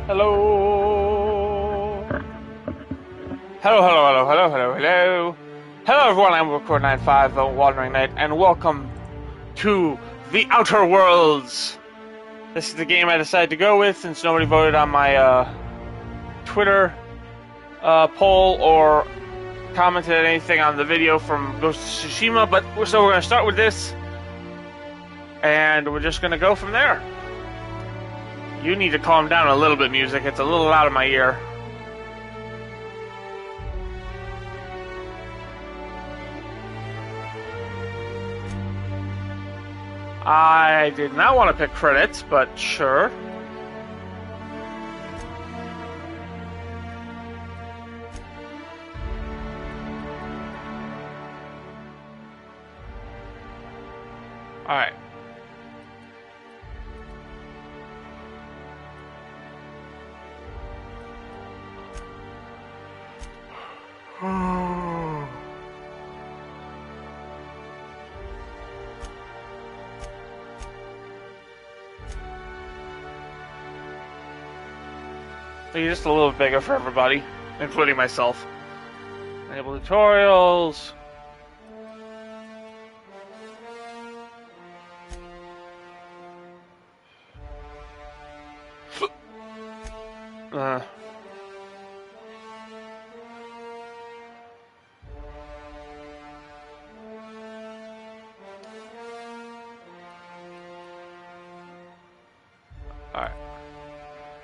Hello. Hello. Hello, everyone. I'm Record95, the Wandering Knight, and welcome to The Outer Worlds. This is the game I decided to go with since nobody voted on my Twitter poll or commented anything on the video from Ghost of Tsushima. So we're going to start with this, and we're just going to go from there. You need to calm down a little bit, music. It's a little loud in my ear. I did not want to pick credits, but sure. Alright. They're just a little bit bigger for everybody, including myself. Enable tutorials. Alright.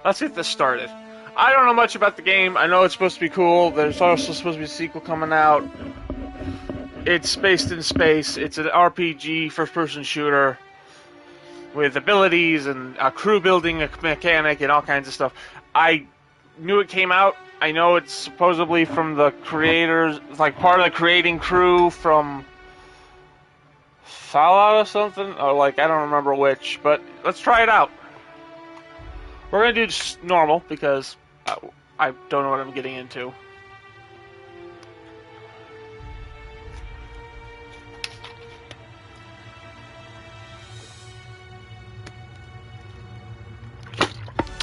Let's get this started. I don't know much about the game. I know it's supposed to be cool. There's also supposed to be a sequel coming out. It's based in space. It's an RPG, first-person shooter, with abilities and a crew building mechanic and all kinds of stuff. I knew it came out. I know it's supposedly from the creators, like part of the creating crew from Fallout or something, or like I don't remember which. But let's try it out. We're gonna do just normal because I don't know what I'm getting into.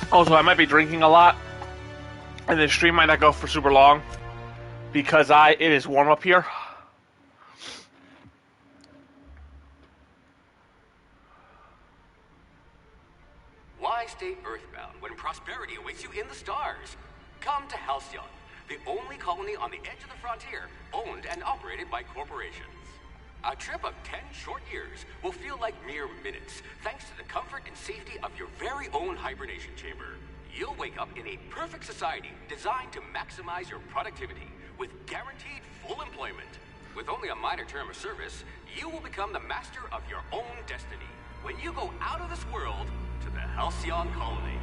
Also, I might be drinking a lot, and the stream might not go for super long because it is warm up here. Why stay earthbound when prosperity awaits you in the stars? Come to Halcyon, the only colony on the edge of the frontier, owned and operated by corporations. A trip of 10 short years will feel like mere minutes, thanks to the comfort and safety of your very own hibernation chamber. You'll wake up in a perfect society designed to maximize your productivity, with guaranteed full employment. With only a minor term of service, you will become the master of your own destiny when you go out of this world to the Halcyon colony.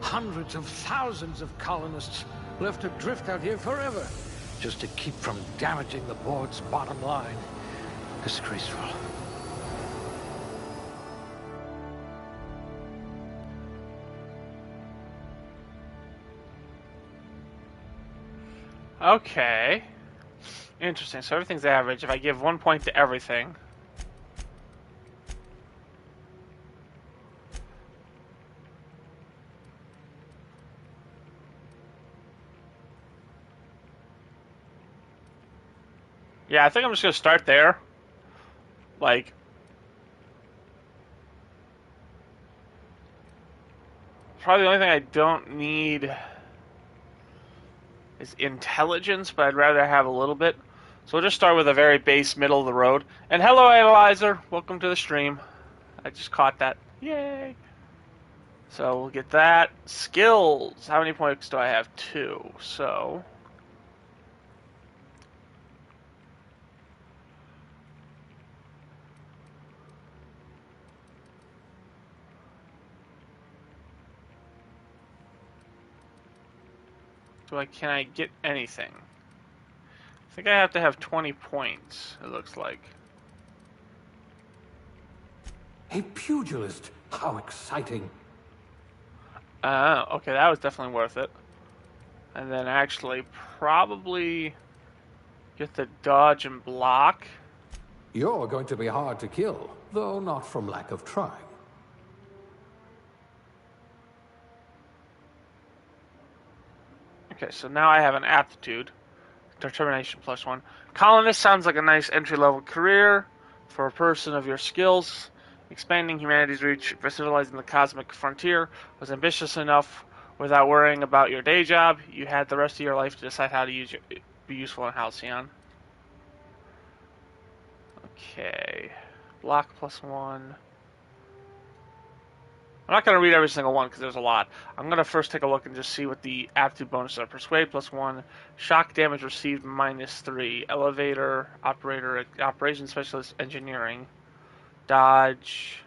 Hundreds of thousands of colonists left adrift out here forever, just to keep from damaging the board's bottom line. Disgraceful. Okay. Interesting. So everything's average. If I give 1 point to everything. Yeah, I think I'm just going to start there. Like, probably the only thing I don't need is intelligence, but I'd rather have a little bit. So we'll just start with a very base middle of the road. And hello, Analyzer. Welcome to the stream. I just caught that. Yay. So we'll get that. Skills. How many points do I have? 2. So can I get anything? I think I have to have 20 points, it looks like. A pugilist. How exciting. Okay, that was definitely worth it. And then actually probably get the dodge and block. You're going to be hard to kill, though not from lack of trying. Okay, so now I have an aptitude. Determination +1. Colonist sounds like a nice entry-level career for a person of your skills. Expanding humanity's reach, civilizing the cosmic frontier was ambitious enough without worrying about your day job. You had the rest of your life to decide how to be useful in Halcyon. Okay. Block +1. I'm not going to read every single one because there's a lot. I'm going to first take a look and just see what the aptitude bonuses are. Persuade +1. Shock damage received -3. Elevator, operator, operations specialist, engineering. Dodge.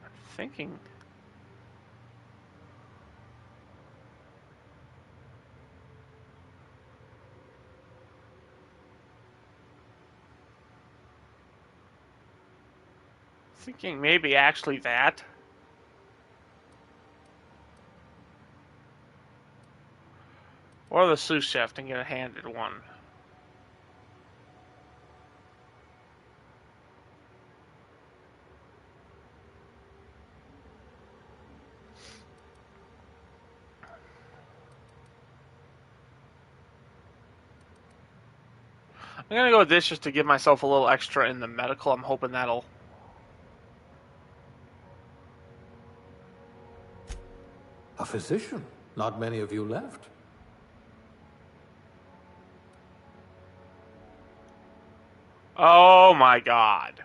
I'm thinking. Thinking maybe actually that. Or the sous chef and get a handed one. I'm going to go with this just to give myself a little extra in the medical. I'm hoping that'll... A physician. Not many of you left. Oh my god.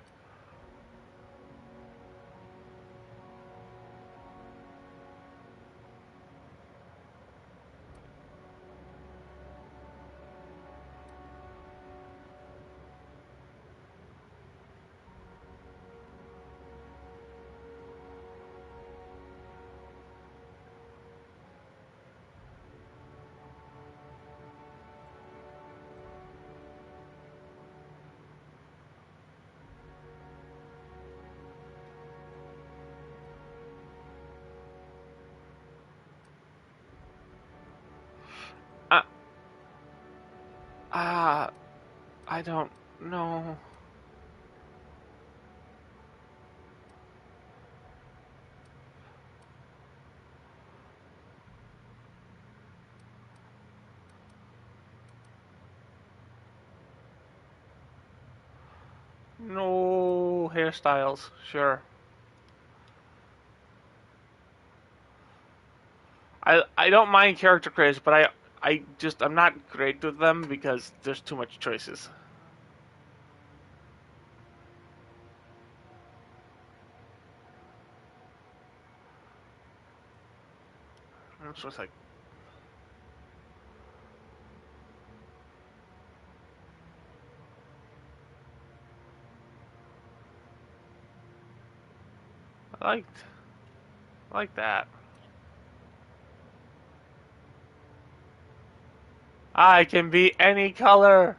I don't know. No hairstyles, sure. I don't mind character creators, but I'm not great with them because there's too much choices. I'm just like, I like that. I can be any color.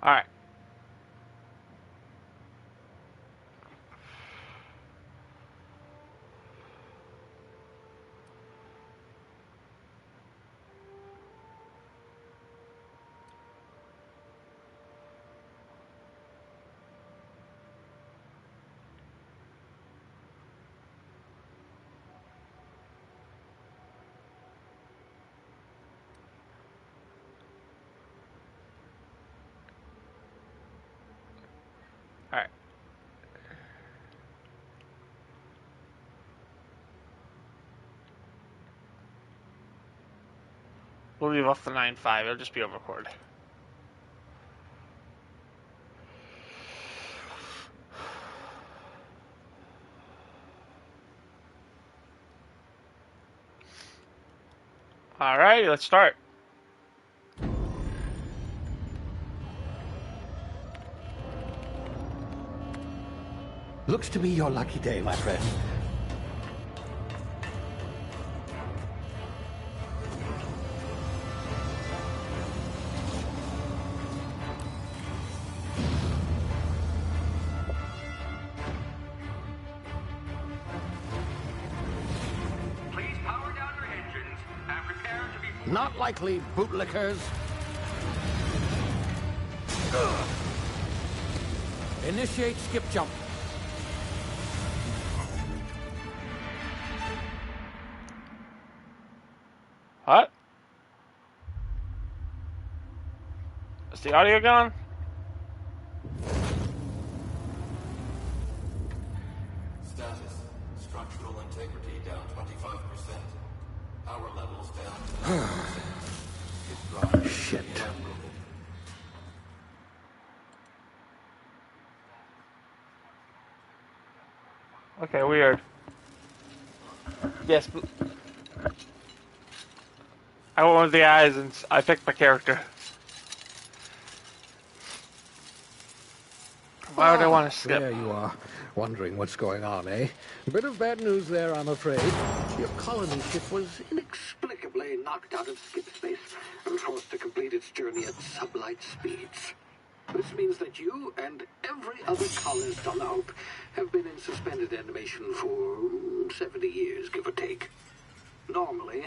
Alright. Alright. We'll leave off the 9-5. It'll just be overcord. Alright, let's start. Looks to be your lucky day, my friend. Please power down your engines and prepare to be... Not likely, bootlickers. Initiate skip jump. What? Is the audio gone? Status. Structural integrity down 25%. Power levels down. Shit. Okay, weird. Yes, I went with the eyes and I picked my character. Why would I want to skip? There you are, wondering what's going on, eh? A bit of bad news there, I'm afraid. Your colony ship was inexplicably knocked out of skip space and forced to complete its journey at sublight speeds. This means that you and every other colonist on the Hope have been in suspended animation for 70 years, give or take. Normally,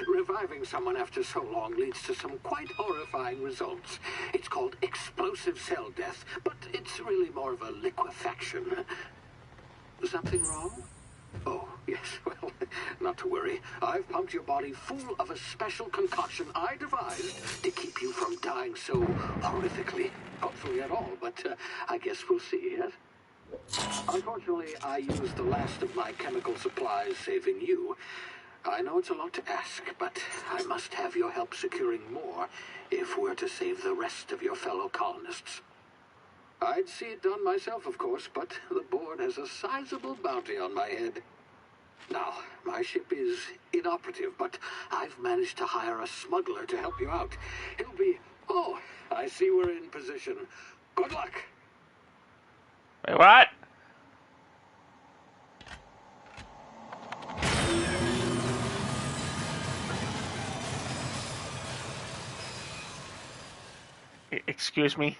reviving someone after so long leads to some quite horrifying results. It's called explosive cell death, but it's really more of a liquefaction. Something wrong? Oh, yes, well, not to worry. I've pumped your body full of a special concoction I devised to keep you from dying so horrifically. Hopefully at all, but I guess we'll see, yes? Unfortunately, I used the last of my chemical supplies saving you. I know it's a lot to ask, but I must have your help securing more if we're to save the rest of your fellow colonists. I'd see it done myself, of course, but the board has a sizable bounty on my head. Now, my ship is inoperative, but I've managed to hire a smuggler to help you out. He'll be... Oh, I see we're in position. Good luck! Wait, what? Excuse me?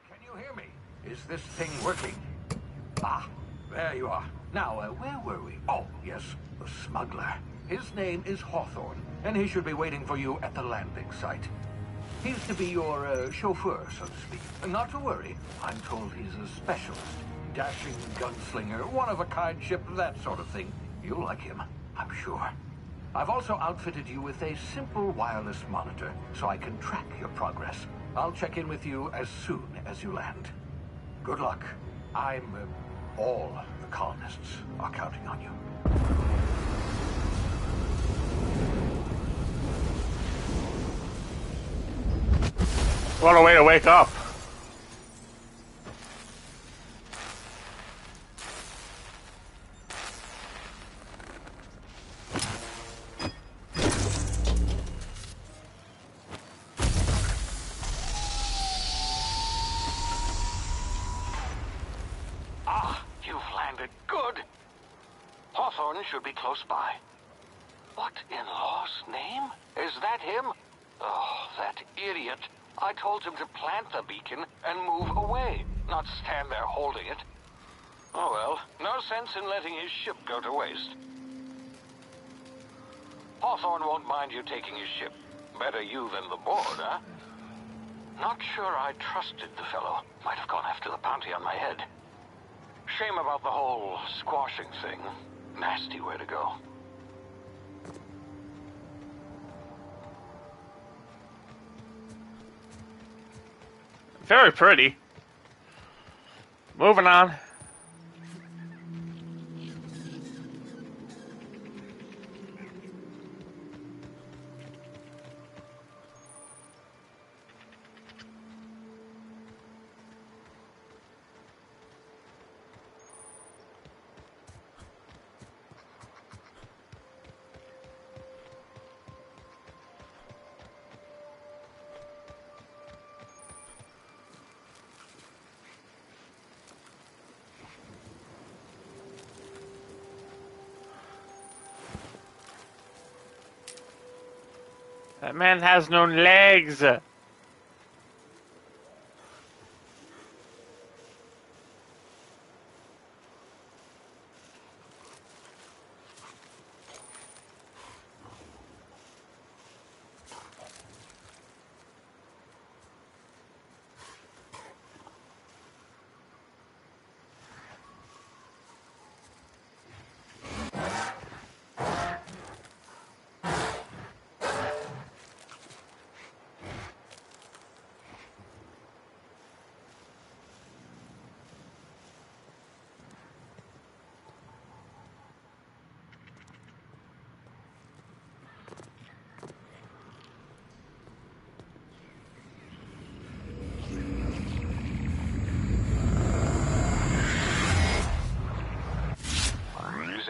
Can you hear me? Is this thing working? Ah, there you are. Now, where were we? Oh, yes, the smuggler. His name is Hawthorne, and he should be waiting for you at the landing site. He's to be your chauffeur, so to speak. Not to worry, I'm told he's a specialist. Dashing gunslinger, one-of-a-kind ship, that sort of thing. You'll like him, I'm sure. I've also outfitted you with a simple wireless monitor, so I can track your progress. I'll check in with you as soon as you land. Good luck. All the colonists are counting on you. What a way to wake up. Hawthorne should be close by. What in law's name? Is that him? Oh, that idiot. I told him to plant the beacon and move away, not stand there holding it. Oh well, no sense in letting his ship go to waste. Hawthorne won't mind you taking his ship. Better you than the board, huh? Not sure I trusted the fellow. Might have gone after the bounty on my head. Shame about the whole squashing thing. Nasty way to go. Very pretty. Moving on. That man has no legs.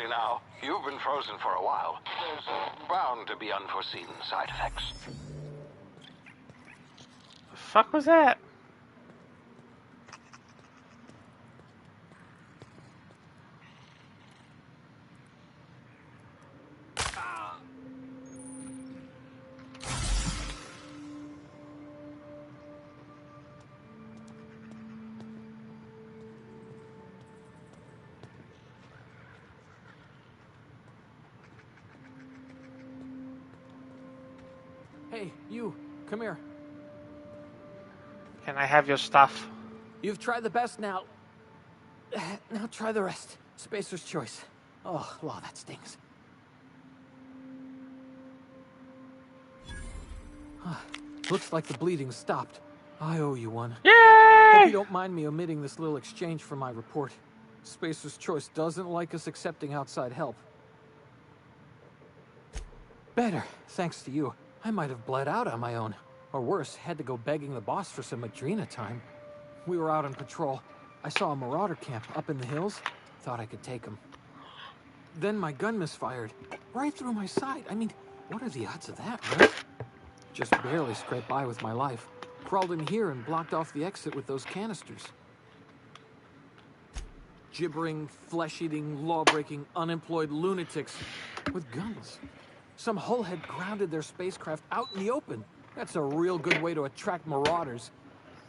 Now, you've been frozen for a while. There's bound to be unforeseen side effects. The fuck was that? Hey, you, come here. Can I have your stuff? You've tried the best now. Now try the rest. Spacer's choice. Oh, wow, that stings. Looks like the bleeding stopped. I owe you one. Yay! Hope you don't mind me omitting this little exchange from my report. Spacer's choice doesn't like us accepting outside help. Better, thanks to you. I might have bled out on my own. Or worse, had to go begging the boss for some Adrena time. We were out on patrol. I saw a marauder camp up in the hills. Thought I could take him. Then my gun misfired. Right through my side. I mean, what are the odds of that, right? Just barely scraped by with my life. Crawled in here and blocked off the exit with those canisters. Gibbering, flesh-eating, law-breaking, unemployed lunatics with guns. Some hullhead grounded their spacecraft out in the open. That's a real good way to attract marauders.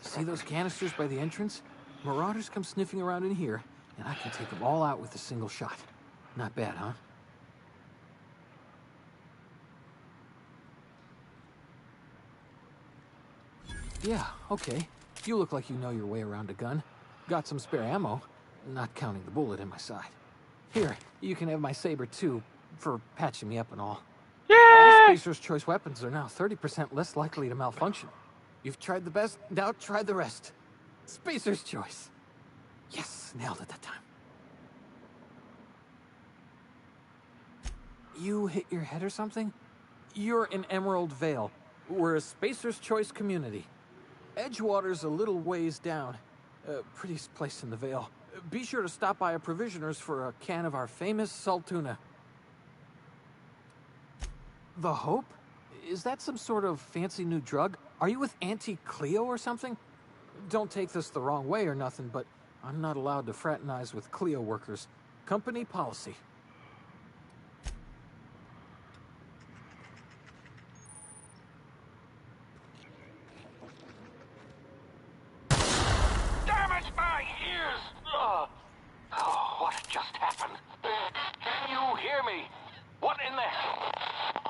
See those canisters by the entrance? Marauders come sniffing around in here, and I can take them all out with a single shot. Not bad, huh? Yeah, okay. You look like you know your way around a gun. Got some spare ammo, not counting the bullet in my side. Here, you can have my saber too, for patching me up and all. All Spacer's choice weapons are now 30% less likely to malfunction. You've tried the best, now try the rest. Spacer's choice. Yes, nailed it that time. You hit your head or something? You're in Emerald Vale. We're a Spacer's choice community. Edgewater's a little ways down. Prettiest place in the Vale. Be sure to stop by a provisioner's for a can of our famous Saltuna. The Hope? Is that some sort of fancy new drug? Are you with Auntie Cleo or something? Don't take this the wrong way or nothing, but I'm not allowed to fraternize with Cleo workers. Company policy.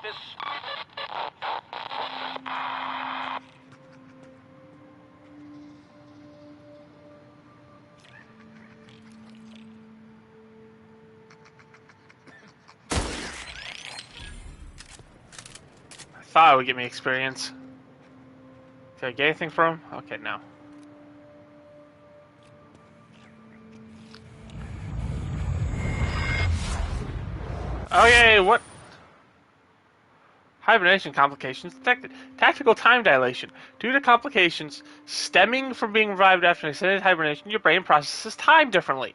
This... I thought it would give me experience. Did I get anything from him? Okay, no. Okay, what? Hibernation complications detected. Tactical time dilation. Due to complications stemming from being revived after an extended hibernation, your brain processes time differently.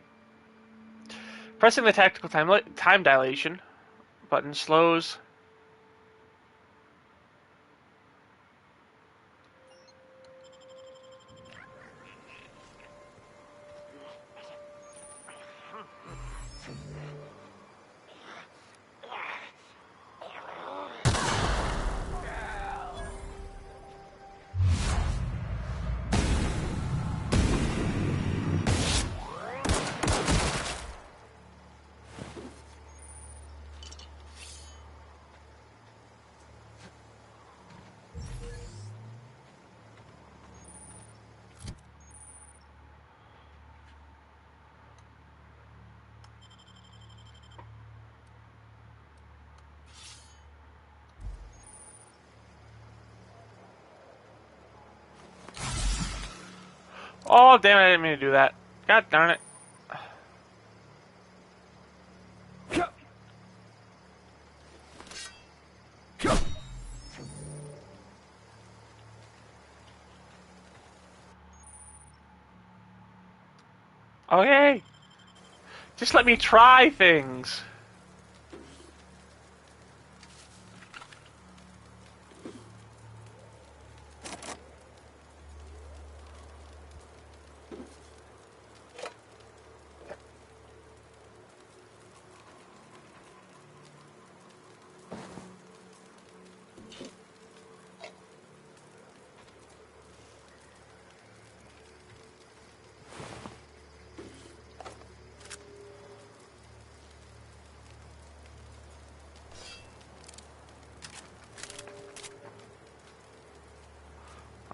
Pressing the tactical time dilation button slows. Oh, damn it, I didn't mean to do that. God darn it. Okay. Just let me try things.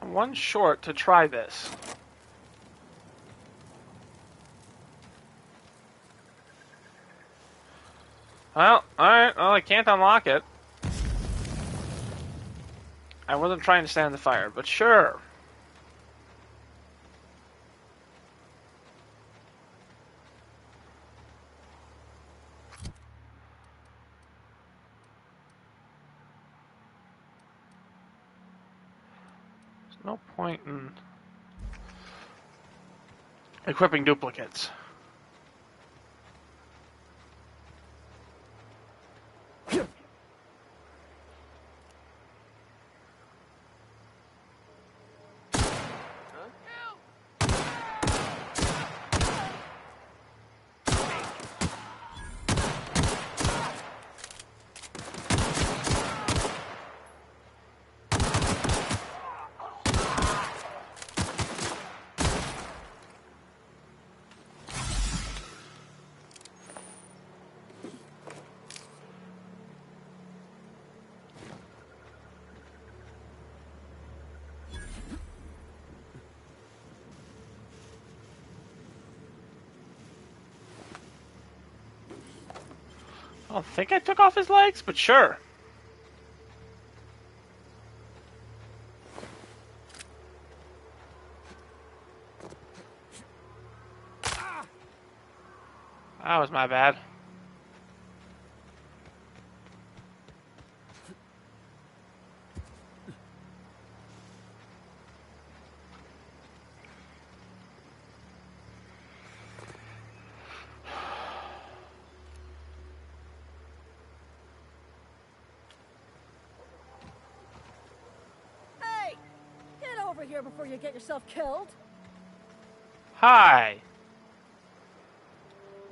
I'm one short to try this. Well, alright, well, I can't unlock it. I wasn't trying to stand the fire, but sure. There's no point in equipping duplicates. I don't think I took off his legs, but sure. That was my bad. Hey! Get over here before you get yourself killed. Hi.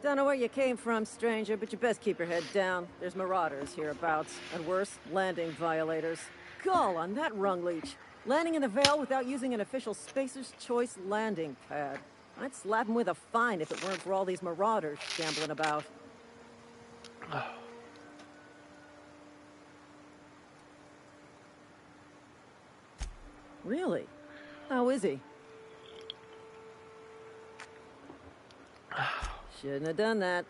Don't know where you came from, stranger, but you best keep your head down. There's marauders hereabouts, and worse, landing violators. Gall on that rung leech. Landing in the Vale without using an official Spacer's Choice landing pad. I'd slap him with a fine if it weren't for all these marauders shambling about. Really? How is he? Shouldn't have done that.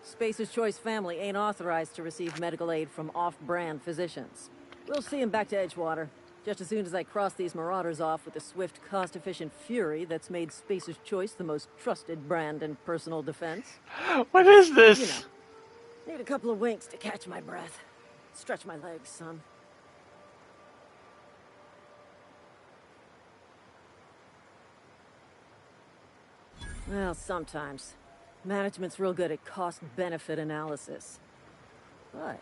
Spacer's Choice family ain't authorized to receive medical aid from off-brand physicians. We'll see him back to Edgewater, just as soon as I cross these marauders off with the swift, cost-efficient fury that's made Spacer's Choice the most trusted brand in personal defense. What is this? You know, need a couple of winks to catch my breath. Stretch my legs, son. Well, sometimes. Management's real good at cost-benefit analysis. But,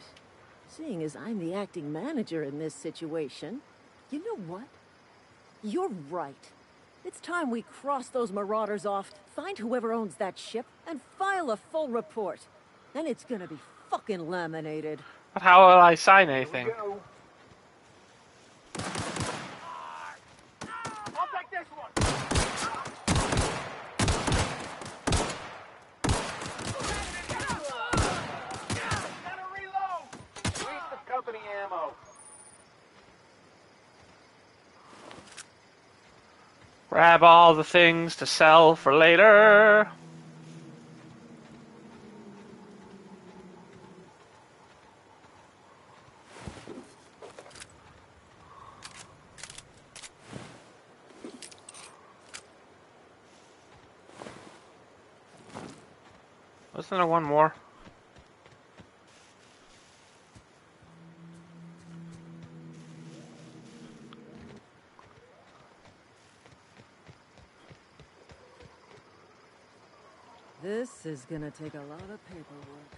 seeing as I'm the acting manager in this situation, you know what? You're right. It's time we cross those marauders off, find whoever owns that ship, and file a full report. Then it's gonna be fucking laminated. But how will I sign anything? I'll take this one. Gotta reload. Waste of company ammo. Grab all the things to sell for later. Wasn't there one more? This is gonna take a lot of paperwork.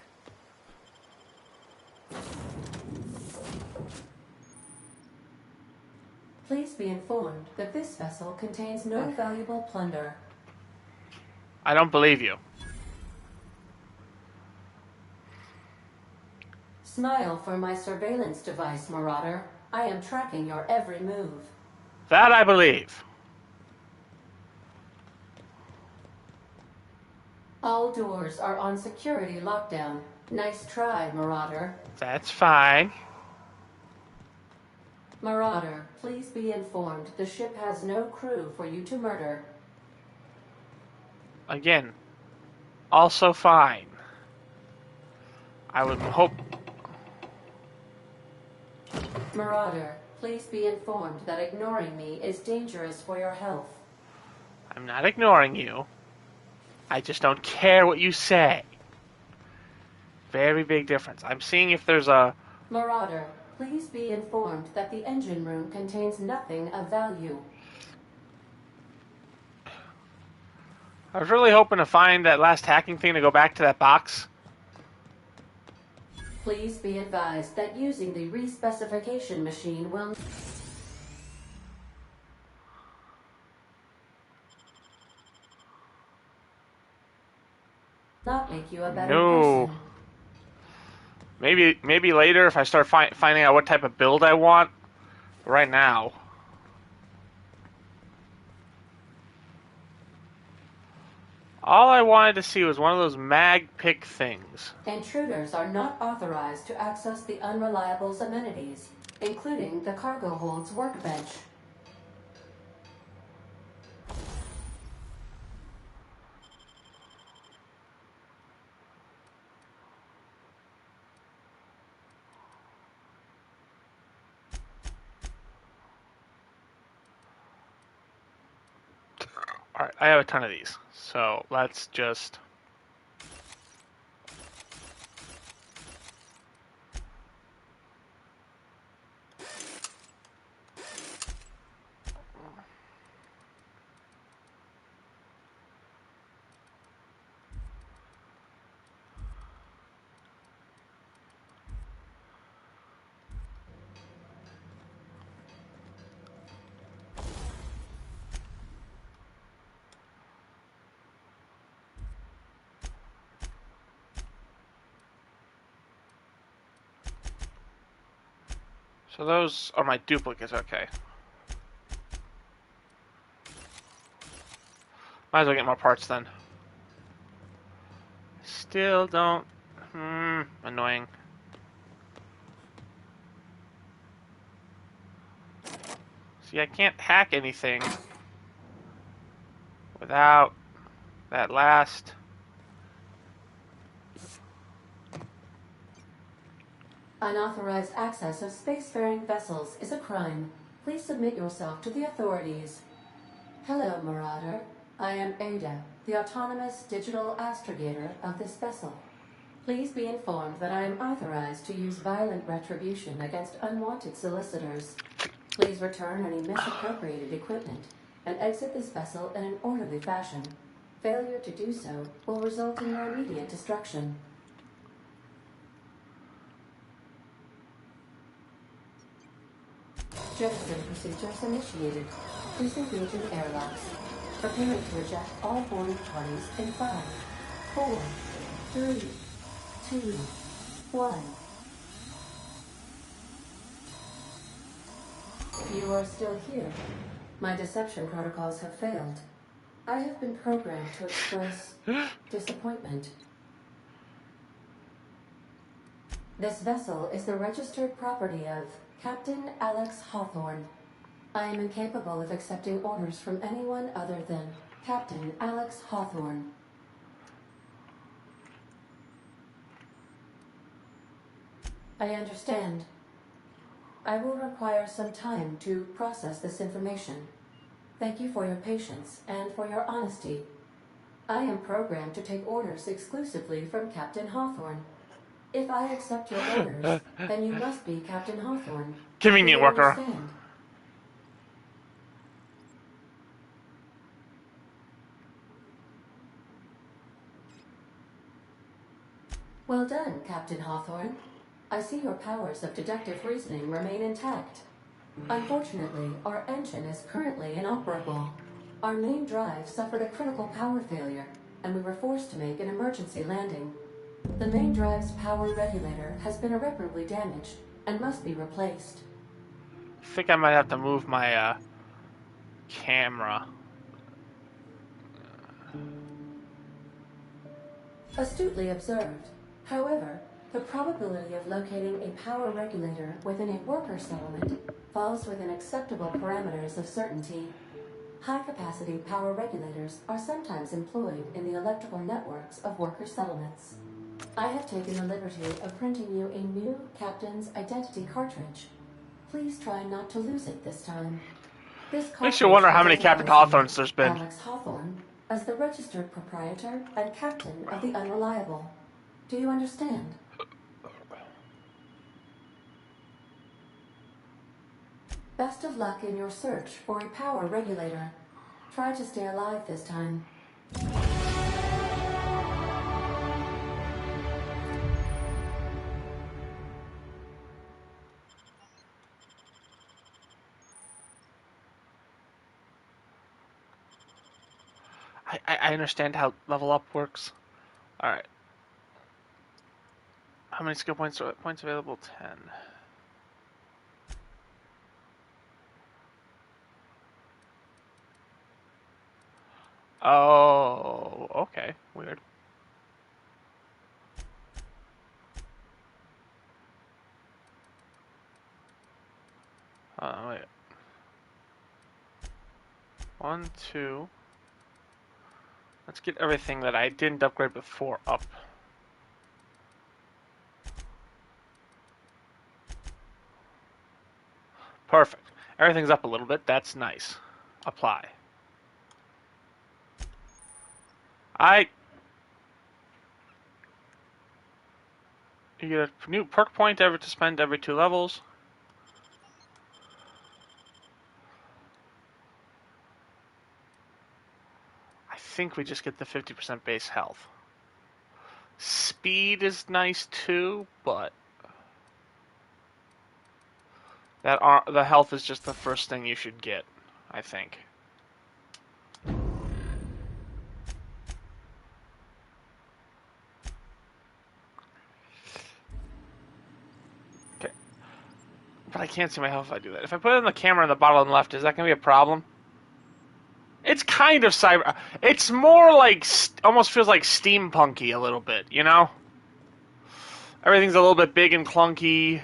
Please be informed that this vessel contains no valuable plunder. I don't believe you. Smile for my surveillance device, Marauder. I am tracking your every move. That I believe. All doors are on security lockdown. Nice try, Marauder. That's fine. Marauder, please be informed the ship has no crew for you to murder. Again, also fine. I would hope... Marauder, please be informed that ignoring me is dangerous for your health. I'm not ignoring you. I just don't care what you say. Very big difference. I'm seeing if there's a... Marauder, please be informed that the engine room contains nothing of value. I was really hoping to find that last hacking thing to go back to that box. Please be advised that using the respecification machine will not make you a better No. person. Maybe later if I start finding out what type of build I want. Right now. All I wanted to see was one of those mag pick things. Intruders are not authorized to access the Unreliable's amenities, including the cargo hold's workbench. Alright, I have a ton of these. So let's just... So those are my duplicates, okay. Might as well get more parts then. Still don't... See, I can't hack anything without that last... Unauthorized access of spacefaring vessels is a crime. Please submit yourself to the authorities. Hello, Marauder. I am Ada, the autonomous digital astrogator of this vessel. Please be informed that I am authorized to use violent retribution against unwanted solicitors. Please return any misappropriated equipment and exit this vessel in an orderly fashion. Failure to do so will result in your immediate destruction. Jettison procedures initiated. Please engage in airlocks. Preparing to eject all boarding parties in 5, 4, 3, 2, 1. You are still here. My deception protocols have failed. I have been programmed to express disappointment. This vessel is the registered property of Captain Alex Hawthorne. I am incapable of accepting orders from anyone other than Captain Alex Hawthorne. I understand. I will require some time to process this information. Thank you for your patience and for your honesty. I am programmed to take orders exclusively from Captain Hawthorne. If I accept your orders, then you must be Captain Hawthorne. Convenient worker. Understand? Well done, Captain Hawthorne. I see your powers of deductive reasoning remain intact. Unfortunately, our engine is currently inoperable. Our main drive suffered a critical power failure, and we were forced to make an emergency landing. The main drive's power regulator has been irreparably damaged and must be replaced. I think I might have to move my camera. Astutely observed. However, the probability of locating a power regulator within a worker settlement falls within acceptable parameters of certainty. High-capacity power regulators are sometimes employed in the electrical networks of worker settlements. I have taken the liberty of printing you a new Captain's Identity cartridge. Please try not to lose it this time. This Makes you wonder how many Captain Hawthorns there's been. Alex Hawthorne, as the registered proprietor and captain of the Unreliable. Do you understand? Best of luck in your search for a power regulator. Try to stay alive this time. I understand how level up works. Alright. How many skill points are points available? 10. Oh, okay. Weird. Wait. 1, 2. Let's get everything that I didn't upgrade before up. Perfect. Everything's up a little bit. That's nice. Apply. You get a new perk point to spend every 2 levels. I think we just get the 50% base health. Speed is nice too, but the health is just the first thing you should get, I think. Okay. But I can't see my health if I do that. If I put it in the camera on the bottom left, is that going to be a problem? It's kind of cyber... It's more like... Almost feels like steampunky a little bit, you know? Everything's a little bit big and clunky.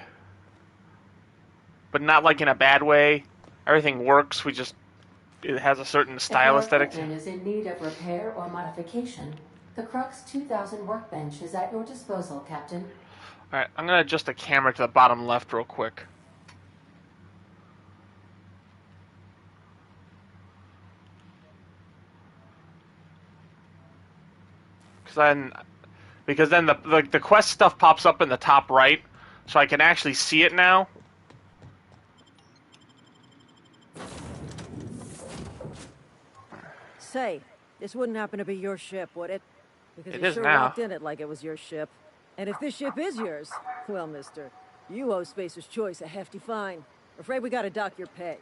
But not like in a bad way. Everything works. It has a certain style If your aesthetic. equipment is in need of repair or modification, the Crux 2000 workbench is at your disposal, Captain. Alright, I'm going to adjust the camera to the bottom left real quick. Because then the quest stuff pops up in the top right, so I can actually see it now. Say, this wouldn't happen to be your ship, would it? Because It you is sure now. walked in it like it was your ship. And if this ship is yours, well, mister, you owe Spacer's Choice a hefty fine. Afraid we gotta dock your pay.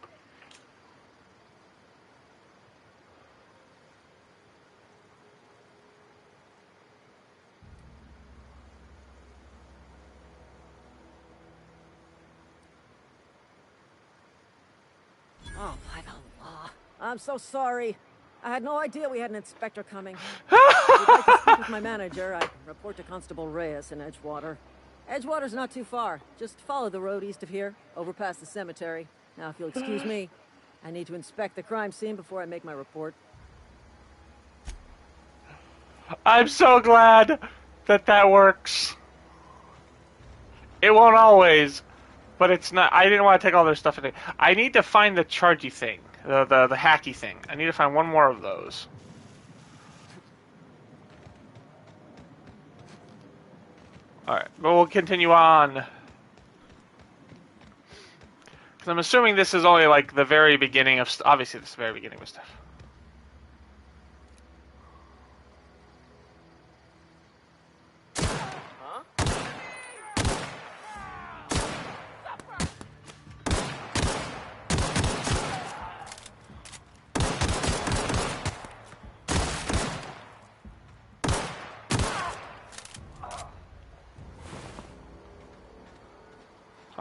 Oh, by the law. I'm so sorry. I had no idea we had an inspector coming. If you'd like to speak with my manager, I report to Constable Reyes in Edgewater. Edgewater's not too far. Just follow the road east of here, over past the cemetery. Now, if you'll excuse me, I need to inspect the crime scene before I make my report. I'm so glad that works. It won't always, but it's not. I didn't want to take all their stuff in it. I need to find the chargy thing, the hacky thing. I need to find one more of those. Alright, but we'll continue on. Because I'm assuming this is only like the very beginning of obviously this is the very beginning of stuff.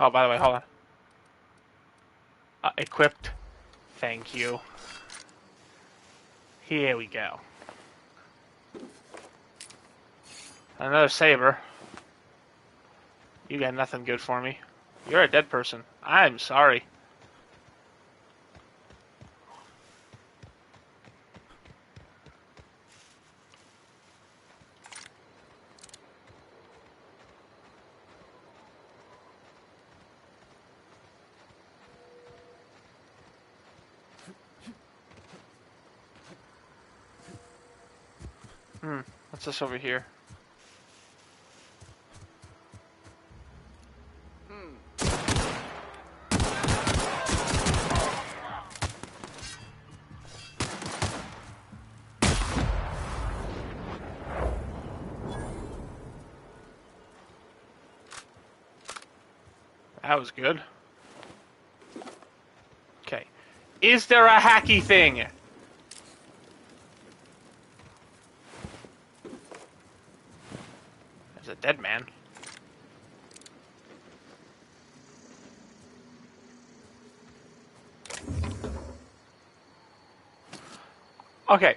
Oh, by the way, hold on. Equipped. Thank you. Here we go. Another saber. You got nothing good for me. You're a dead person. I'm sorry. What's this over here? That was good. Okay. Is there a hacky thing? There's a dead man. Okay.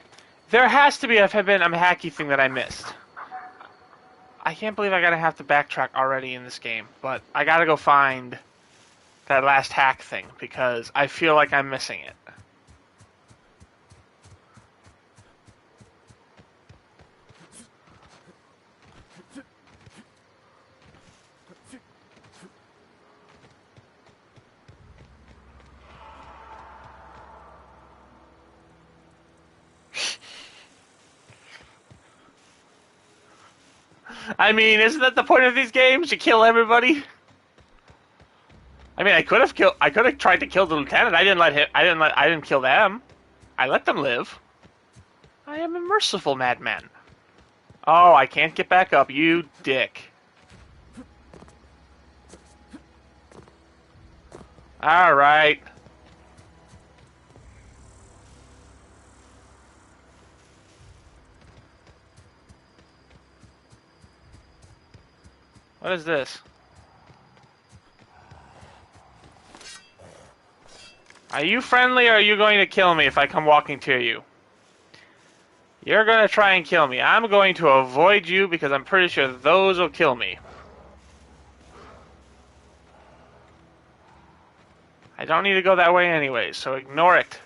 There has to be a hacky thing that I missed. I can't believe I gotta have to backtrack already in this game, but I gotta go find that last hack thing because I feel like I'm missing it. I mean, isn't that the point of these games? You kill everybody. I mean, I could have tried to kill the lieutenant. I didn't kill them. I let them live. I am a merciful madman. Oh, I can't get back up, you dick. All right. What is this? Are you friendly or are you going to kill me if I come walking to you? You're going to try and kill me. I'm going to avoid you because I'm pretty sure those will kill me. I don't need to go that way anyway, so ignore it.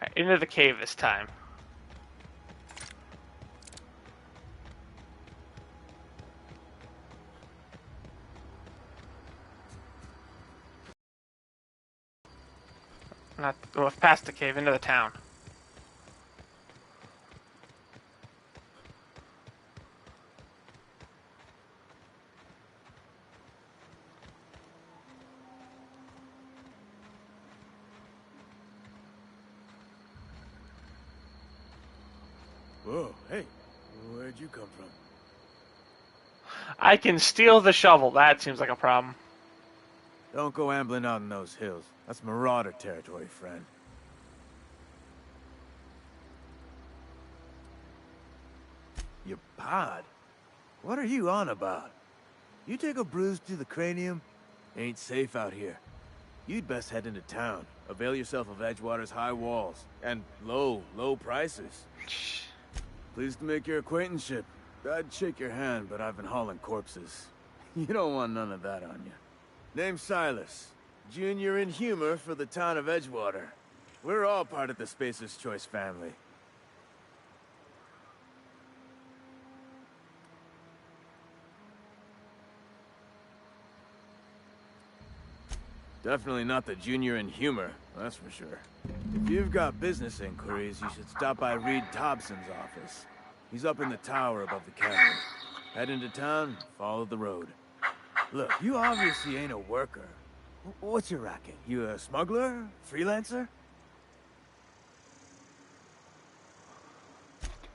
Alright, into the cave this time. Not well, past the cave, into the town. Whoa, hey, where'd you come from? I can steal the shovel. That seems like a problem. Don't go ambling out in those hills. That's Marauder territory, friend. Your pod? What are you on about? You take a bruise to the cranium? Ain't safe out here. You'd best head into town. Avail yourself of Edgewater's high walls. And low prices. Pleased to make your acquaintanceship. I'd shake your hand, but I've been hauling corpses. You don't want none of that on you. Name's Silas. Junior in humor for the town of Edgewater. We're all part of the Spacer's Choice family. Definitely not the junior in humor, that's for sure. If you've got business inquiries, you should stop by Reed Thompson's office. He's up in the tower above the cannery. Head into town, follow the road. Look, you obviously ain't a worker. What's your racket? You a smuggler? Freelancer?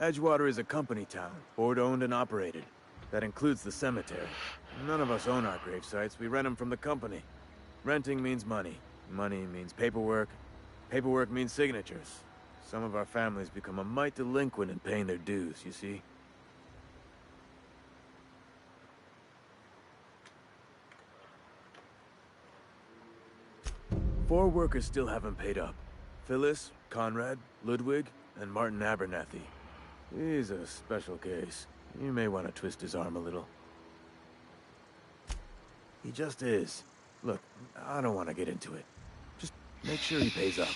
Edgewater is a company town, board-owned and operated. That includes the cemetery. None of us own our grave sites, we rent them from the company. Renting means money. Money means paperwork. Paperwork means signatures. Some of our families become a mite delinquent in paying their dues, you see? Four workers still haven't paid up. Phyllis, Conrad, Ludwig, and Martin Abernathy. He's a special case. You may want to twist his arm a little. He just is. Look, I don't want to get into it. Just make sure he pays up.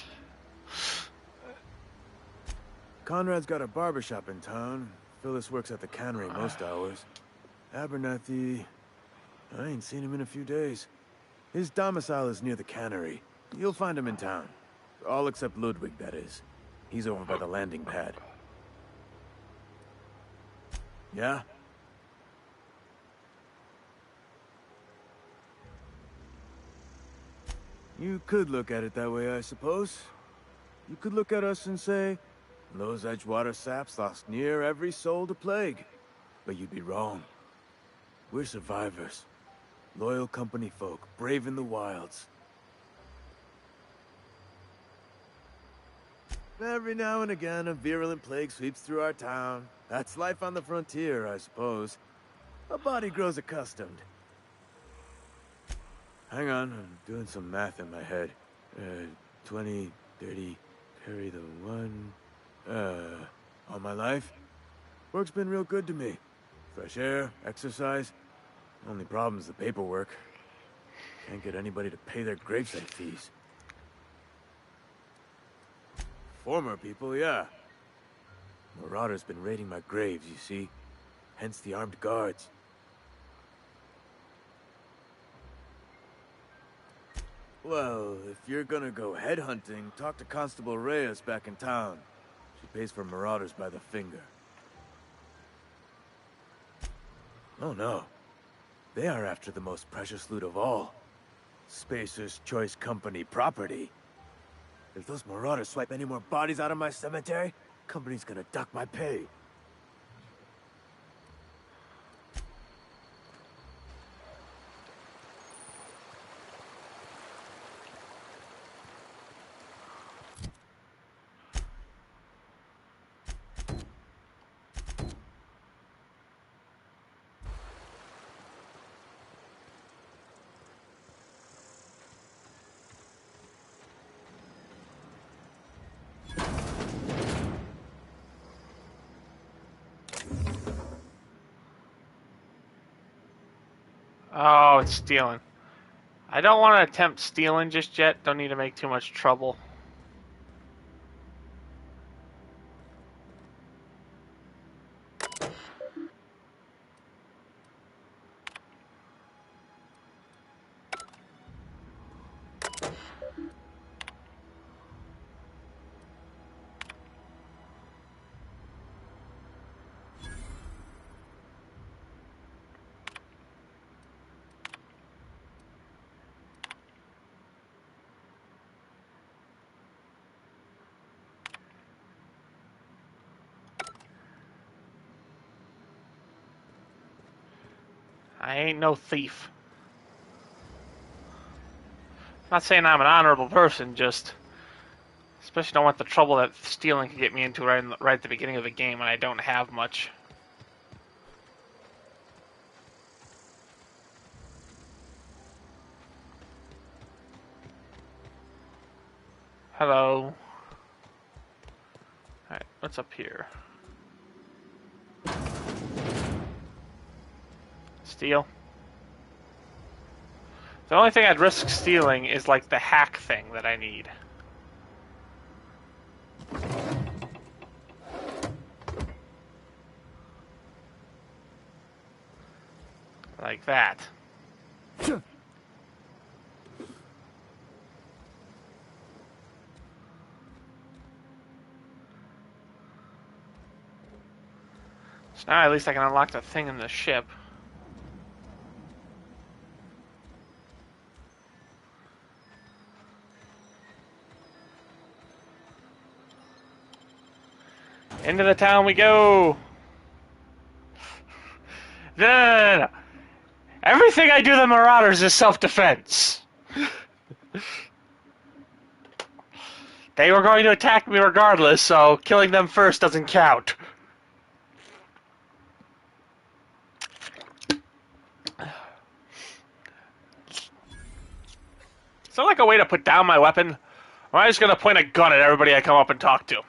Conrad's got a barbershop in town. Phyllis works at the cannery most hours. Abernathy... I ain't seen him in a few days. His domicile is near the cannery. You'll find him in town. All except Ludwig, that is. He's over by the landing pad. Yeah? You could look at it that way, I suppose. You could look at us and say, those Edgewater saps lost near every soul to plague. But you'd be wrong. We're survivors. Loyal company folk, brave in the wilds. Every now and again, a virulent plague sweeps through our town. That's life on the frontier, I suppose. A body grows accustomed. Hang on, I'm doing some math in my head. 20, 30, carry the one... all my life? Work's been real good to me. Fresh air, exercise. Only problem's the paperwork. Can't get anybody to pay their gravesite fees. Former people, yeah. Marauder's been raiding my graves, you see. Hence the armed guards. Well, if you're gonna go headhunting, talk to Constable Reyes back in town. She pays for marauders by the finger. Oh no. They are after the most precious loot of all. Spacer's Choice Company property. If those marauders swipe any more bodies out of my cemetery, company's gonna duck my pay. Oh, it's stealing. I don't want to attempt stealing just yet. Don't need to make too much trouble. I ain't no thief. Not saying I'm an honorable person, just especially don't want the trouble that stealing could get me into right at the beginning of the game when I don't have much. Hello. Alright, what's up here? Steal. The only thing I'd risk stealing is like the hack thing that I need. Like that. So now at least I can unlock the thing in the ship. Into the town we go! No. Everything I do to the Marauders is self-defense. They were going to attack me regardless, so killing them first doesn't count. Is there like a way to put down my weapon? Or am I just going to point a gun at everybody I come up and talk to?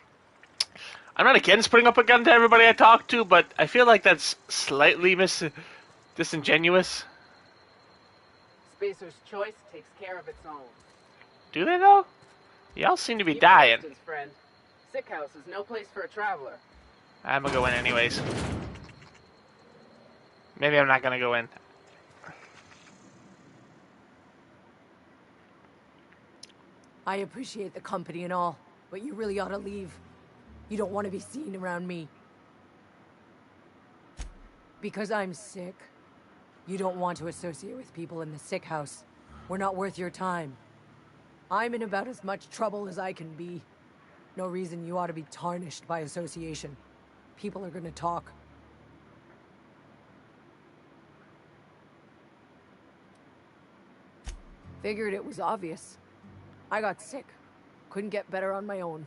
I'm not against putting up a gun to everybody I talk to, but I feel like that's slightly disingenuous. Spacer's Choice takes care of its own. Do they, though? Y'all seem to be Keep dying. distance, friend. Sick house is no place for a traveler. I'm gonna go in anyways. Maybe I'm not gonna go in. I appreciate the company and all, but you really ought to leave. You don't want to be seen around me. Because I'm sick. You don't want to associate with people in the sick house. We're not worth your time. I'm in about as much trouble as I can be. No reason you ought to be tarnished by association. People are gonna talk. Figured it was obvious. I got sick. Couldn't get better on my own.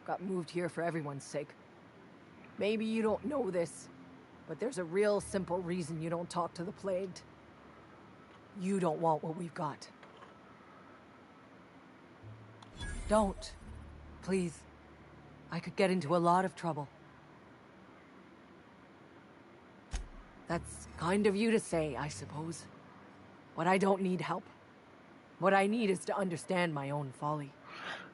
Got moved here for everyone's sake. Maybe you don't know this, but there's a real simple reason you don't talk to the plagued. You don't want what we've got. Don't. Please. I could get into a lot of trouble. That's kind of you to say, I suppose. But I don't need help. What I need is to understand my own folly.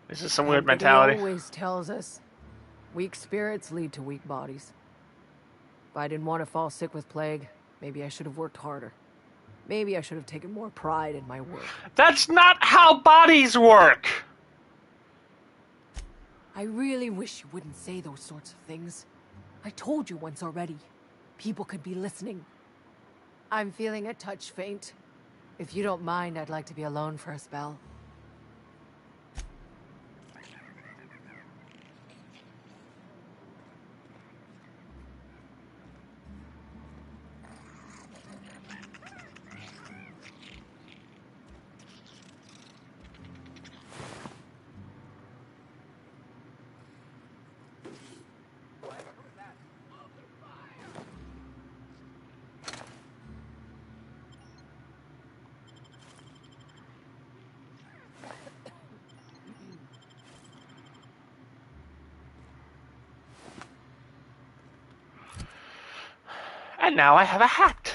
This is some weird mentality. It always tells us, weak spirits lead to weak bodies. If I didn't want to fall sick with plague, maybe I should have worked harder. Maybe I should have taken more pride in my work. That's not how bodies work! I really wish you wouldn't say those sorts of things. I told you once already. People could be listening. I'm feeling a touch faint. If you don't mind, I'd like to be alone for a spell. And now I have a hat.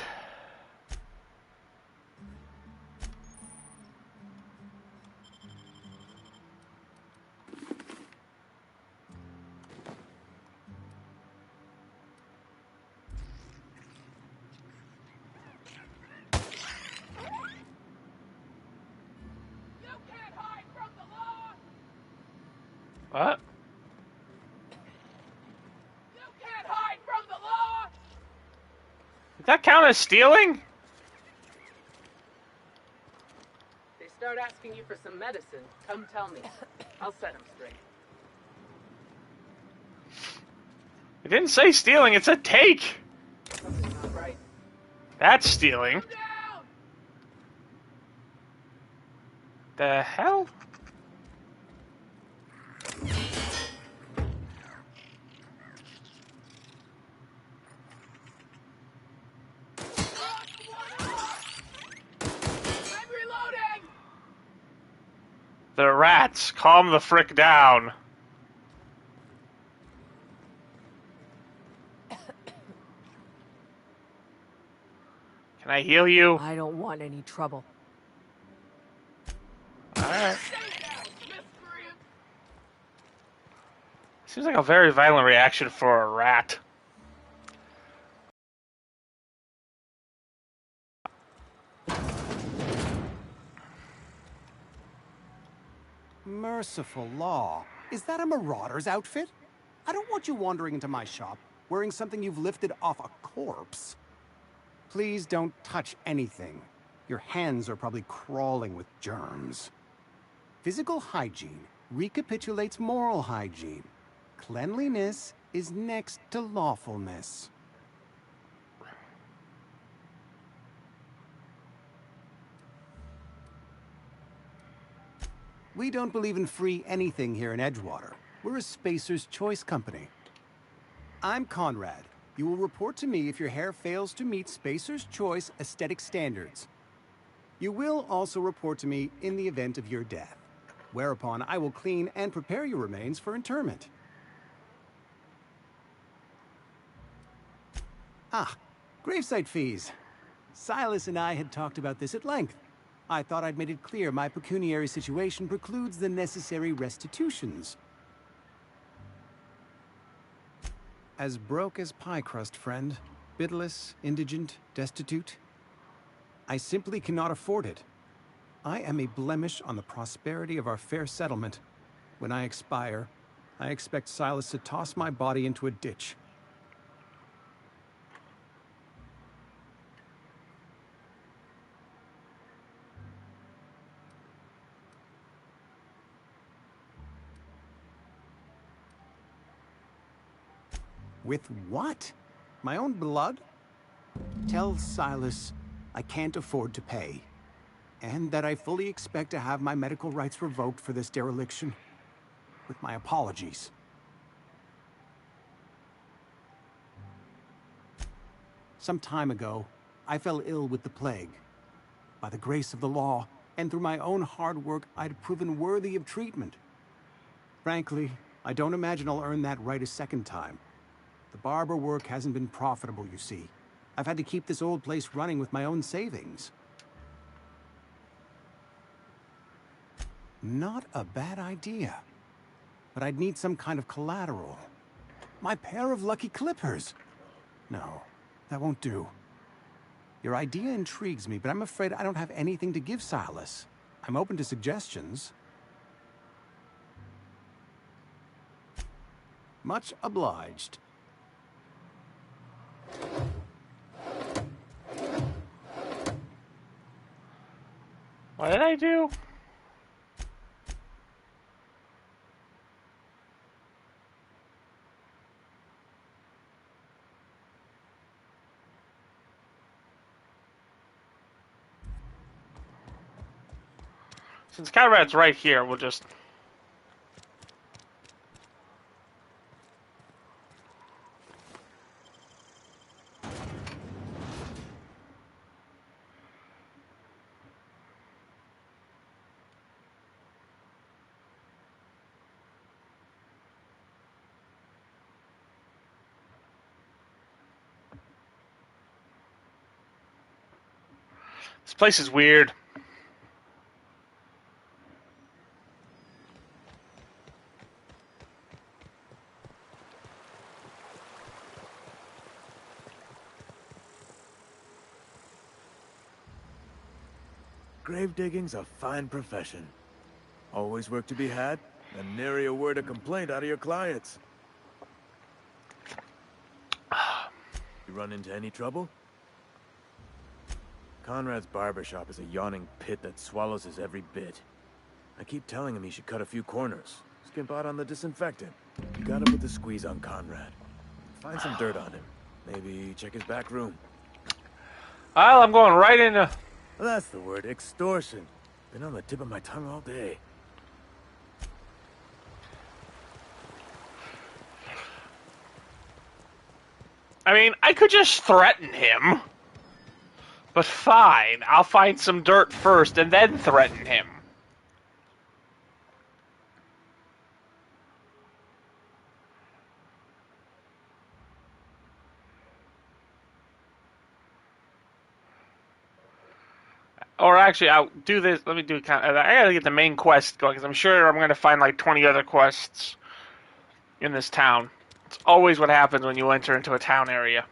What? You can't hide from the law! Does that count as stealing? They start asking you for some medicine. Come tell me. I'll set them straight. It didn't say stealing, it said take. Something's not right. That's stealing. Down! The hell? I'm reloading! The rats, calm the frick down. Can I heal you? I don't want any trouble. Alright. Seems like a very violent reaction for a rat. Merciful law. Is that a marauder's outfit? I don't want you wandering into my shop wearing something you've lifted off a corpse. Please don't touch anything. Your hands are probably crawling with germs. Physical hygiene recapitulates moral hygiene. Cleanliness is next to lawfulness. We don't believe in free anything here in Edgewater. We're a Spacer's Choice company. I'm Conrad. You will report to me if your hair fails to meet Spacer's Choice aesthetic standards. You will also report to me in the event of your death, whereupon I will clean and prepare your remains for interment. Ah, gravesite fees. Silas and I had talked about this at length. I thought I'd made it clear my pecuniary situation precludes the necessary restitutions. As broke as pie crust, friend. Bidless, indigent, destitute. I simply cannot afford it. I am a blemish on the prosperity of our fair settlement. When I expire, I expect Silas to toss my body into a ditch. With what? My own blood? Tell Silas I can't afford to pay, and that I fully expect to have my medical rights revoked for this dereliction. With my apologies. Some time ago, I fell ill with the plague. By the grace of the law, and through my own hard work, I'd proven worthy of treatment. Frankly, I don't imagine I'll earn that right a second time. The barber work hasn't been profitable, you see. I've had to keep this old place running with my own savings. Not a bad idea. But I'd need some kind of collateral. My pair of lucky clippers. No, that won't do. Your idea intrigues me, but I'm afraid I don't have anything to give Silas. I'm open to suggestions. Much obliged. What did I do? Since Conrad's right here, we'll just... This place is weird. Grave digging's a fine profession. Always work to be had? And nary a word of complaint out of your clients. You run into any trouble? Conrad's barbershop is a yawning pit that swallows his every bit. I keep telling him he should cut a few corners. Skimp out on the disinfectant. You gotta put the squeeze on Conrad. Find some dirt on him. Maybe check his back room. Well, I'm going right into... Well, that's the word, extortion. Been on the tip of my tongue all day. I mean, I could just threaten him. But fine, I'll find some dirt first and then threaten him. Or actually, I'll do this. Let me do kind of... I gotta get the main quest going, because I'm sure I'm gonna find like 20 other quests in this town. It's always what happens when you enter into a town area.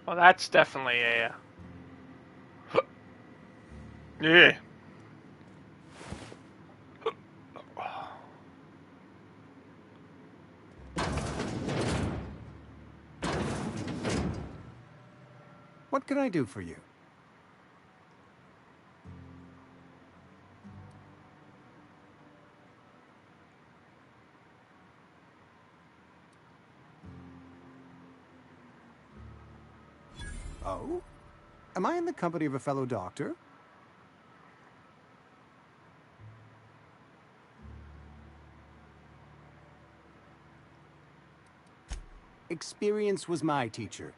Well, that's definitely a... yeah. What can I do for you? Oh? Am I in the company of a fellow doctor? Experience was my teacher.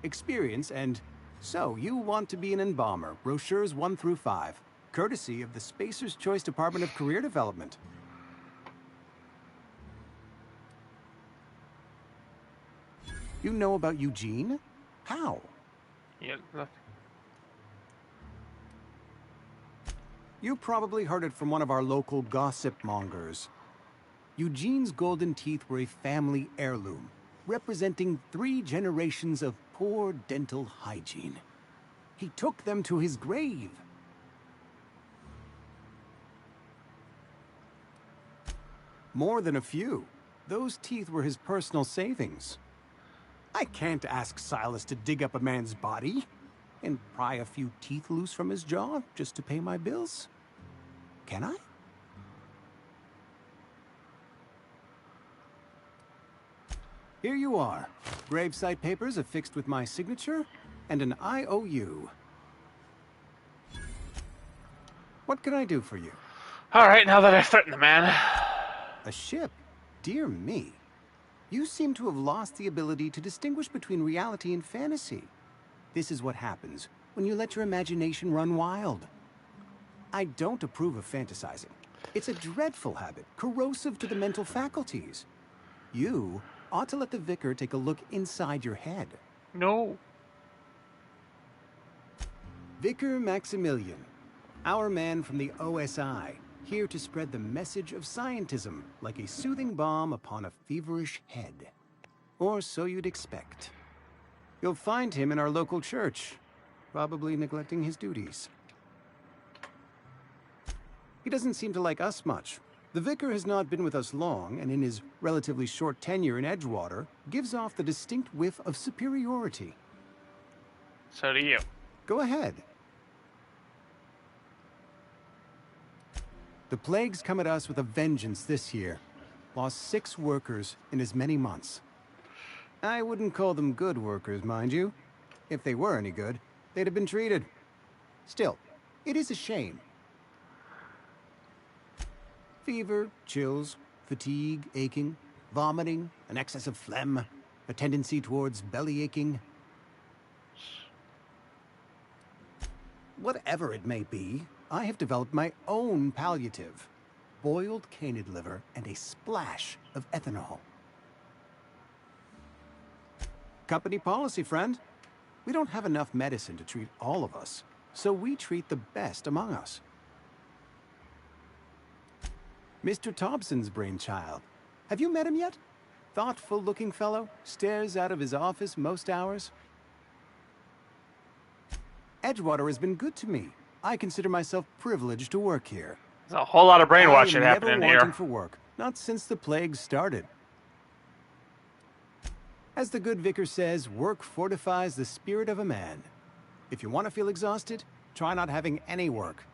Experience and... So, you want to be an embalmer, brochures 1 through 5, courtesy of the Spacer's Choice Department of Career Development. You know about Eugene? How? Yeah. You probably heard it from one of our local gossip mongers. Eugene's golden teeth were a family heirloom, representing 3 generations of poor dental hygiene. He took them to his grave. More than a few. Those teeth were his personal savings. I can't ask Silas to dig up a man's body and pry a few teeth loose from his jaw just to pay my bills. Can I? Here you are. Gravesite papers affixed with my signature and an IOU. What can I do for you? All right, now that I've threatened the man. A ship? Dear me. You seem to have lost the ability to distinguish between reality and fantasy. This is what happens when you let your imagination run wild. I don't approve of fantasizing. It's a dreadful habit, corrosive to the mental faculties. You ought to let the vicar take a look inside your head. No. Vicar Maximilian, our man from the OSI, here to spread the message of scientism like a soothing balm upon a feverish head. Or so you'd expect. You'll find him in our local church, probably neglecting his duties. He doesn't seem to like us much. The vicar has not been with us long, and in his relatively short tenure in Edgewater, gives off the distinct whiff of superiority. So do you. Go ahead. The plague's come at us with a vengeance this year. Lost 6 workers in as many months. I wouldn't call them good workers, mind you. If they were any good, they'd have been treated. Still, it is a shame. Fever, chills, fatigue, aching, vomiting, an excess of phlegm, a tendency towards belly aching. Whatever it may be, I have developed my own palliative. Boiled canid liver and a splash of ethanol. Company policy, friend. We don't have enough medicine to treat all of us, so we treat the best among us. Mr. Thompson's brainchild. Have you met him yet? Thoughtful-looking fellow, stares out of his office most hours. Edgewater has been good to me. I consider myself privileged to work here. There's a whole lot of brainwashing happening here. Never wanting here. for work, not since the plague started. As the good vicar says, work fortifies the spirit of a man. If you want to feel exhausted, try not having any work.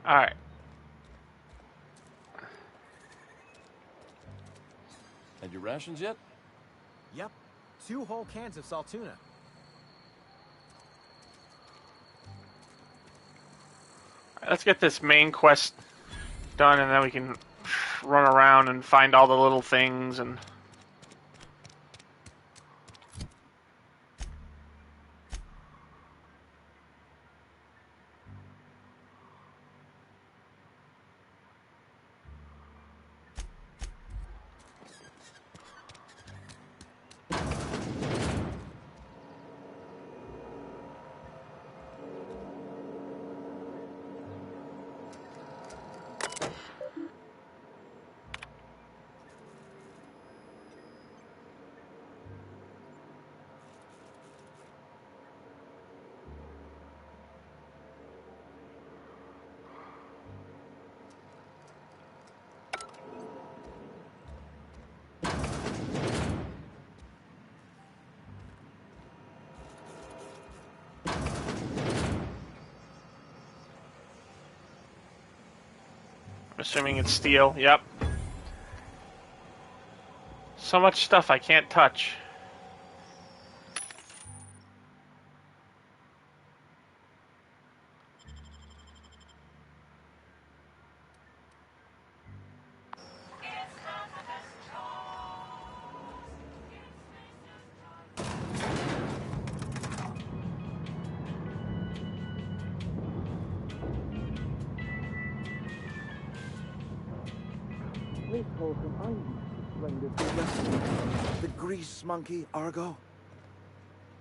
All right. Had your rations yet? Yep. 2 whole cans of saltuna. Let's get this main quest done, and then we can run around and find all the little things and... Assuming it's steel, yep. So much stuff I can't touch. The grease monkey, Argo?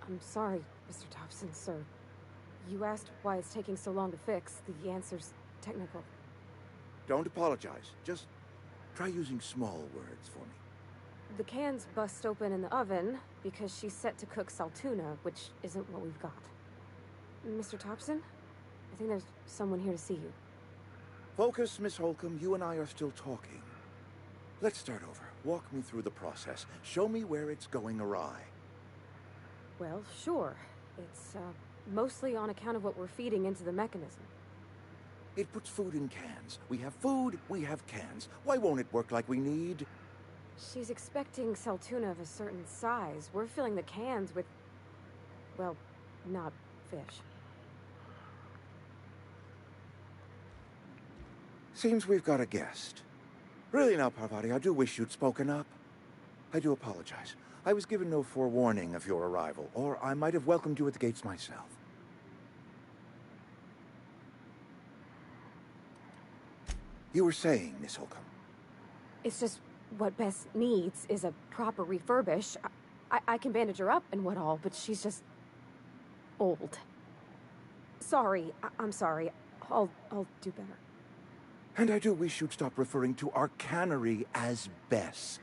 I'm sorry, Mr. Thompson, sir. You asked why it's taking so long to fix. The answer's technical. Don't apologize. Just try using small words for me. The cans bust open in the oven because she's set to cook saltuna, which isn't what we've got. Mr. Thompson? I think there's someone here to see you. Focus, Miss Holcomb. You and I are still talking. Let's start over. Walk me through the process. Show me where it's going awry. Well, sure. It's, mostly on account of what we're feeding into the mechanism. It puts food in cans. We have food, we have cans. Why won't it work like we need? She's expecting saltuna of a certain size. We're filling the cans with, well, not fish. Seems we've got a guest. Really now, Parvati, I do wish you'd spoken up. I do apologize. I was given no forewarning of your arrival, or I might have welcomed you at the gates myself. You were saying, Miss Holcomb. It's just what Bess needs is a proper refurbish. I can bandage her up and what all, but she's just old. Sorry, I'm sorry. I'll do better. And I do wish you'd stop referring to our cannery as Bess.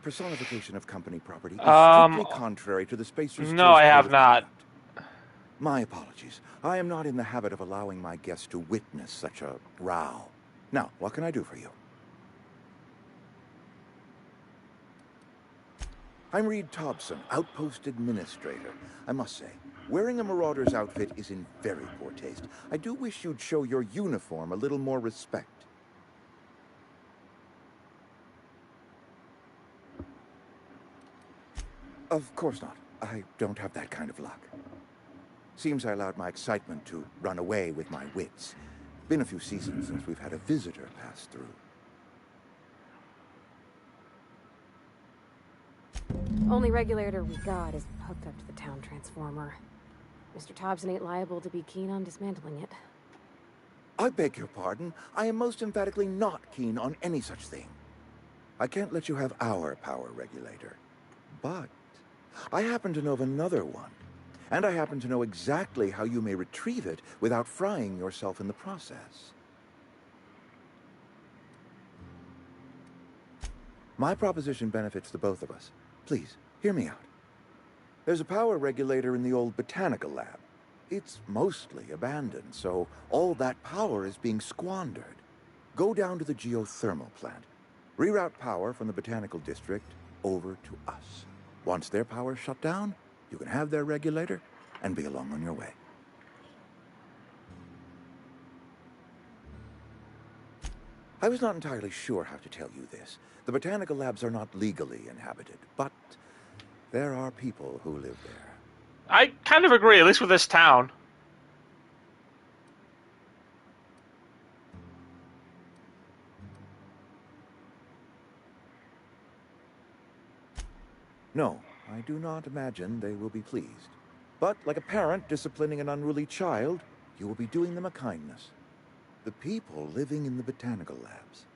Personification of company property is strictly contrary to the Spacer's No, I have not. Conduct. My apologies. I am not in the habit of allowing my guests to witness such a row. Now, what can I do for you? I'm Reed Thompson, Outpost Administrator. I must say, wearing a Marauder's outfit is in very poor taste. I do wish you'd show your uniform a little more respect. Of course not. I don't have that kind of luck. Seems I allowed my excitement to run away with my wits. Been a few seasons since we've had a visitor pass through. Only regulator we got is hooked up to the town transformer. Mr. Thompson ain't liable to be keen on dismantling it. I beg your pardon. I am most emphatically not keen on any such thing. I can't let you have our power regulator. But I happen to know of another one. And I happen to know exactly how you may retrieve it without frying yourself in the process. My proposition benefits the both of us. Please, hear me out. There's a power regulator in the old botanical lab. It's mostly abandoned, so all that power is being squandered. Go down to the geothermal plant. Reroute power from the botanical district over to us. Once their power's shut down, you can have their regulator and be along on your way. I was not entirely sure how to tell you this. The botanical labs are not legally inhabited, but there are people who live there. I kind of agree, at least with this town. No, I do not imagine they will be pleased. But like a parent disciplining an unruly child, you will be doing them a kindness. The people living in the botanical labs,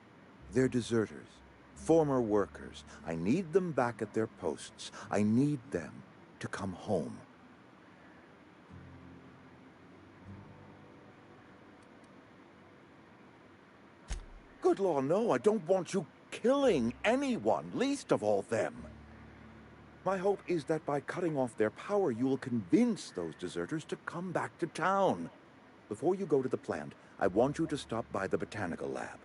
they're deserters, former workers. I need them back at their posts. I need them to come home. Good law, no, I don't want you killing anyone, least of all them. My hope is that by cutting off their power, you will convince those deserters to come back to town. Before you go to the plant, I want you to stop by the botanical lab.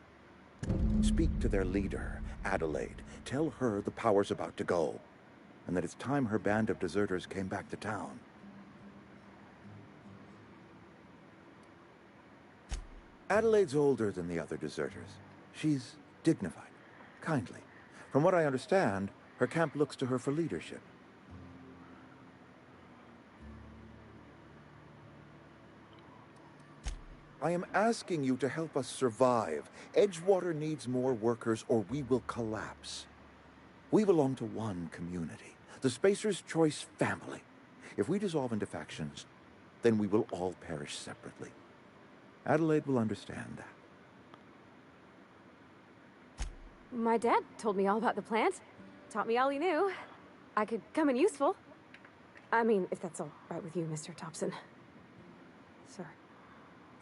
Speak to their leader, Adelaide. Tell her the power's about to go, and that it's time her band of deserters came back to town. Adelaide's older than the other deserters. She's dignified, kindly. From what I understand, her camp looks to her for leadership. I am asking you to help us survive. Edgewater needs more workers or we will collapse. We belong to one community, the Spacer's Choice family. If we dissolve into factions, then we will all perish separately. Adelaide will understand that. My dad told me all about the plant. Taught me all he knew. I could come in useful. I mean, if that's all right with you, Mr. Thompson. Sir.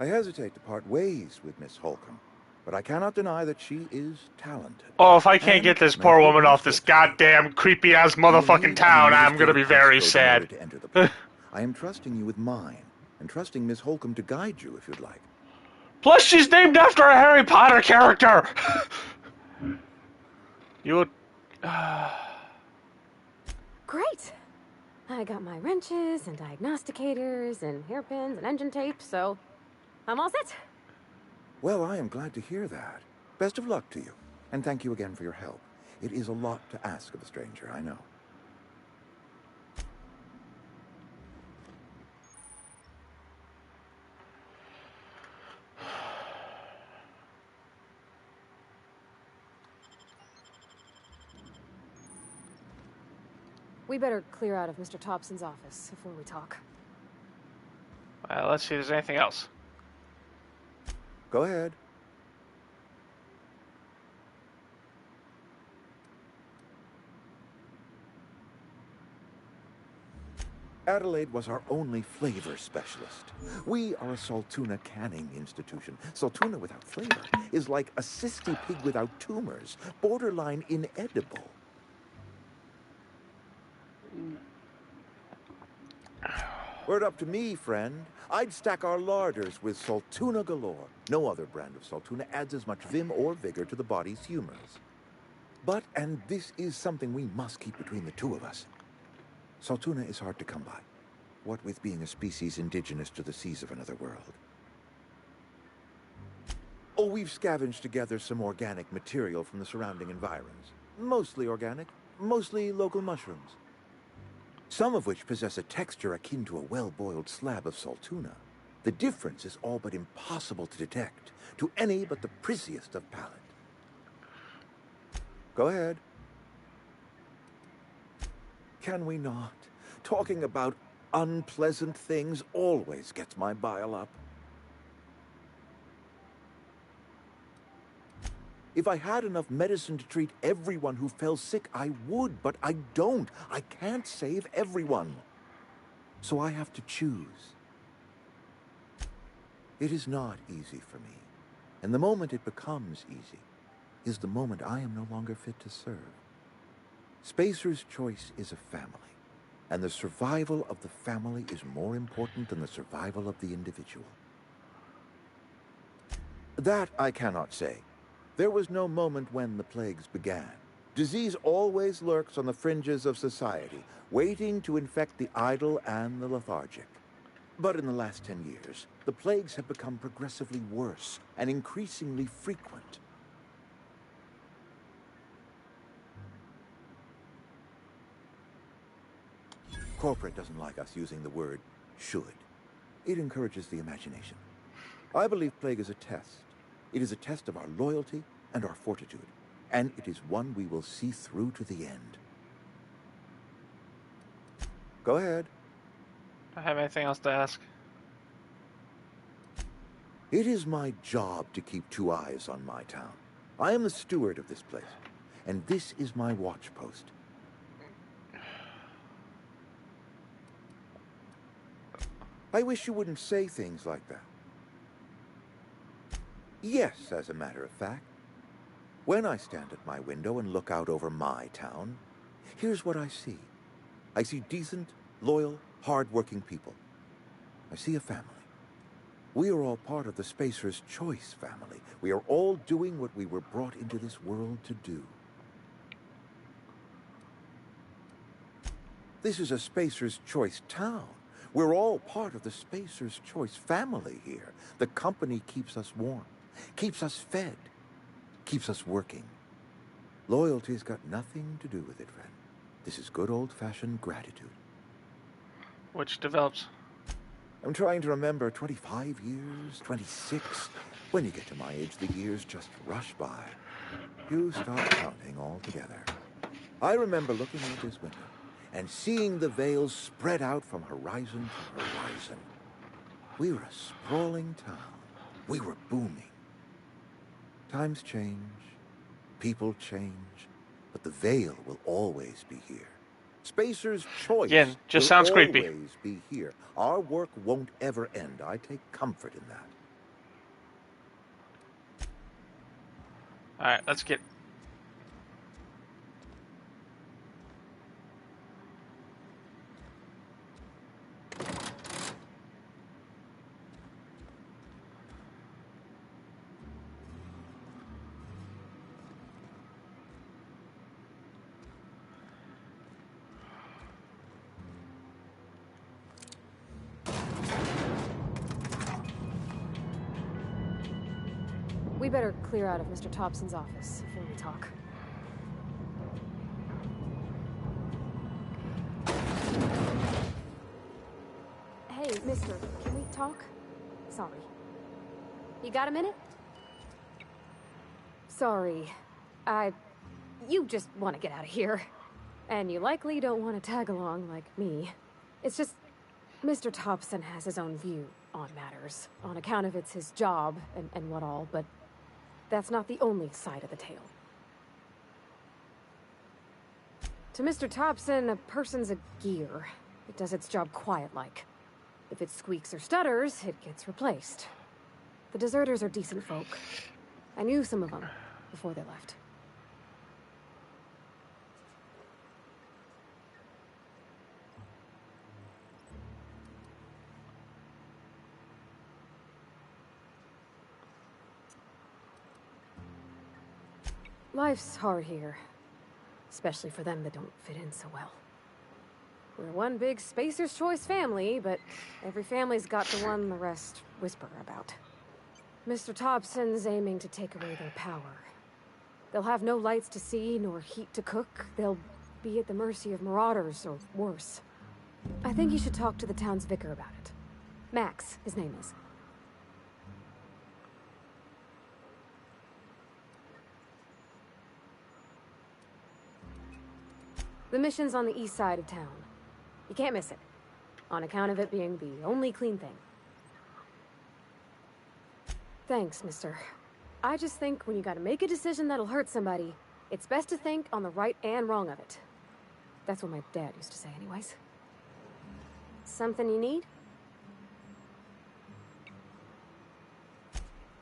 I hesitate to part ways with Miss Holcomb, but I cannot deny that she is talented. Oh, if I can't get this poor woman off this goddamn creepy-ass motherfucking town, I'm gonna be very sad. I am trusting you with mine, and trusting Miss Holcomb to guide you if you'd like. Plus, she's named after a Harry Potter character! You would... Great! I got my wrenches and diagnosticators and hairpins and engine tape, so I'm all set. Well, I am glad to hear that. Best of luck to you, and thank you again for your help. It is a lot to ask of a stranger, I know. We better clear out of Mr. Thompson's office before we talk. Well, let's see if there's anything else. Go ahead. Adelaide was our only flavor specialist. We are a Saltuna canning institution. Saltuna without flavor is like a cysty pig without tumors, borderline inedible. Were it up to me, friend, I'd stack our larders with Saltuna galore. No other brand of Saltuna adds as much vim or vigor to the body's humors. But, and this is something we must keep between the two of us, Saltuna is hard to come by, what with being a species indigenous to the seas of another world. Oh, we've scavenged together some organic material from the surrounding environs. Mostly organic, mostly local mushrooms. Some of which possess a texture akin to a well-boiled slab of Saltuna. The difference is all but impossible to detect to any but the prissiest of palate. Go ahead. Can we not? Talking about unpleasant things always gets my bile up. If I had enough medicine to treat everyone who fell sick, I would, but I don't. I can't save everyone. So I have to choose. It is not easy for me. And the moment it becomes easy is the moment I am no longer fit to serve. Spacer's Choice is a family, and the survival of the family is more important than the survival of the individual. That I cannot say. There was no moment when the plagues began. Disease always lurks on the fringes of society, waiting to infect the idle and the lethargic. But in the last 10 years, the plagues have become progressively worse and increasingly frequent. Corporate doesn't like us using the word should. It encourages the imagination. I believe plague is a test. It is a test of our loyalty and our fortitude, and it is one we will see through to the end. Go ahead. I have anything else to ask? It is my job to keep 2 eyes on my town. I am the steward of this place, and this is my watch post. I wish you wouldn't say things like that. Yes, as a matter of fact. When I stand at my window and look out over my town, here's what I see. I see decent, loyal, hard-working people. I see a family. We are all part of the Spacer's Choice family. We are all doing what we were brought into this world to do. This is a Spacer's Choice town. We're all part of the Spacer's Choice family here. The company keeps us warm, keeps us fed, keeps us working. Loyalty's got nothing to do with it, friend. This is good old-fashioned gratitude. Which develops? I'm trying to remember 25 years, 26. When you get to my age, the years just rush by. You stop counting altogether. I remember looking out this window and seeing the veils spread out from horizon to horizon. We were a sprawling town. We were booming. Times change, people change, but the veil will always be here. Spacer's Choice Again, just will sounds creepy. always be here. Our work won't ever end. I take comfort in that. Alright, let's get... We better clear out of Mr. Thompson's office before we talk. Hey, mister, can we talk? Sorry. You got a minute? Sorry. You just want to get out of here. And you likely don't want to tag along like me. It's just... Mr. Thompson has his own view on matters, on account of it's his job and what all, but that's not the only side of the tale. To Mr. Thompson, a person's a gear. It does its job quiet-like. If it squeaks or stutters, it gets replaced. The deserters are decent folk. I knew some of them before they left. Life's hard here, especially for them that don't fit in so well. We're one big Spacer's Choice family, but every family's got the one the rest whisper about. Mr. Thompson's aiming to take away their power. They'll have no lights to see, nor heat to cook. They'll be at the mercy of marauders, or worse. I think you should talk to the town's vicar about it. Max, his name is. The mission's on the east side of town. You can't miss it, on account of it being the only clean thing. Thanks, mister. I just think when you gotta make a decision that'll hurt somebody, it's best to think on the right and wrong of it. That's what my dad used to say anyways. Something you need?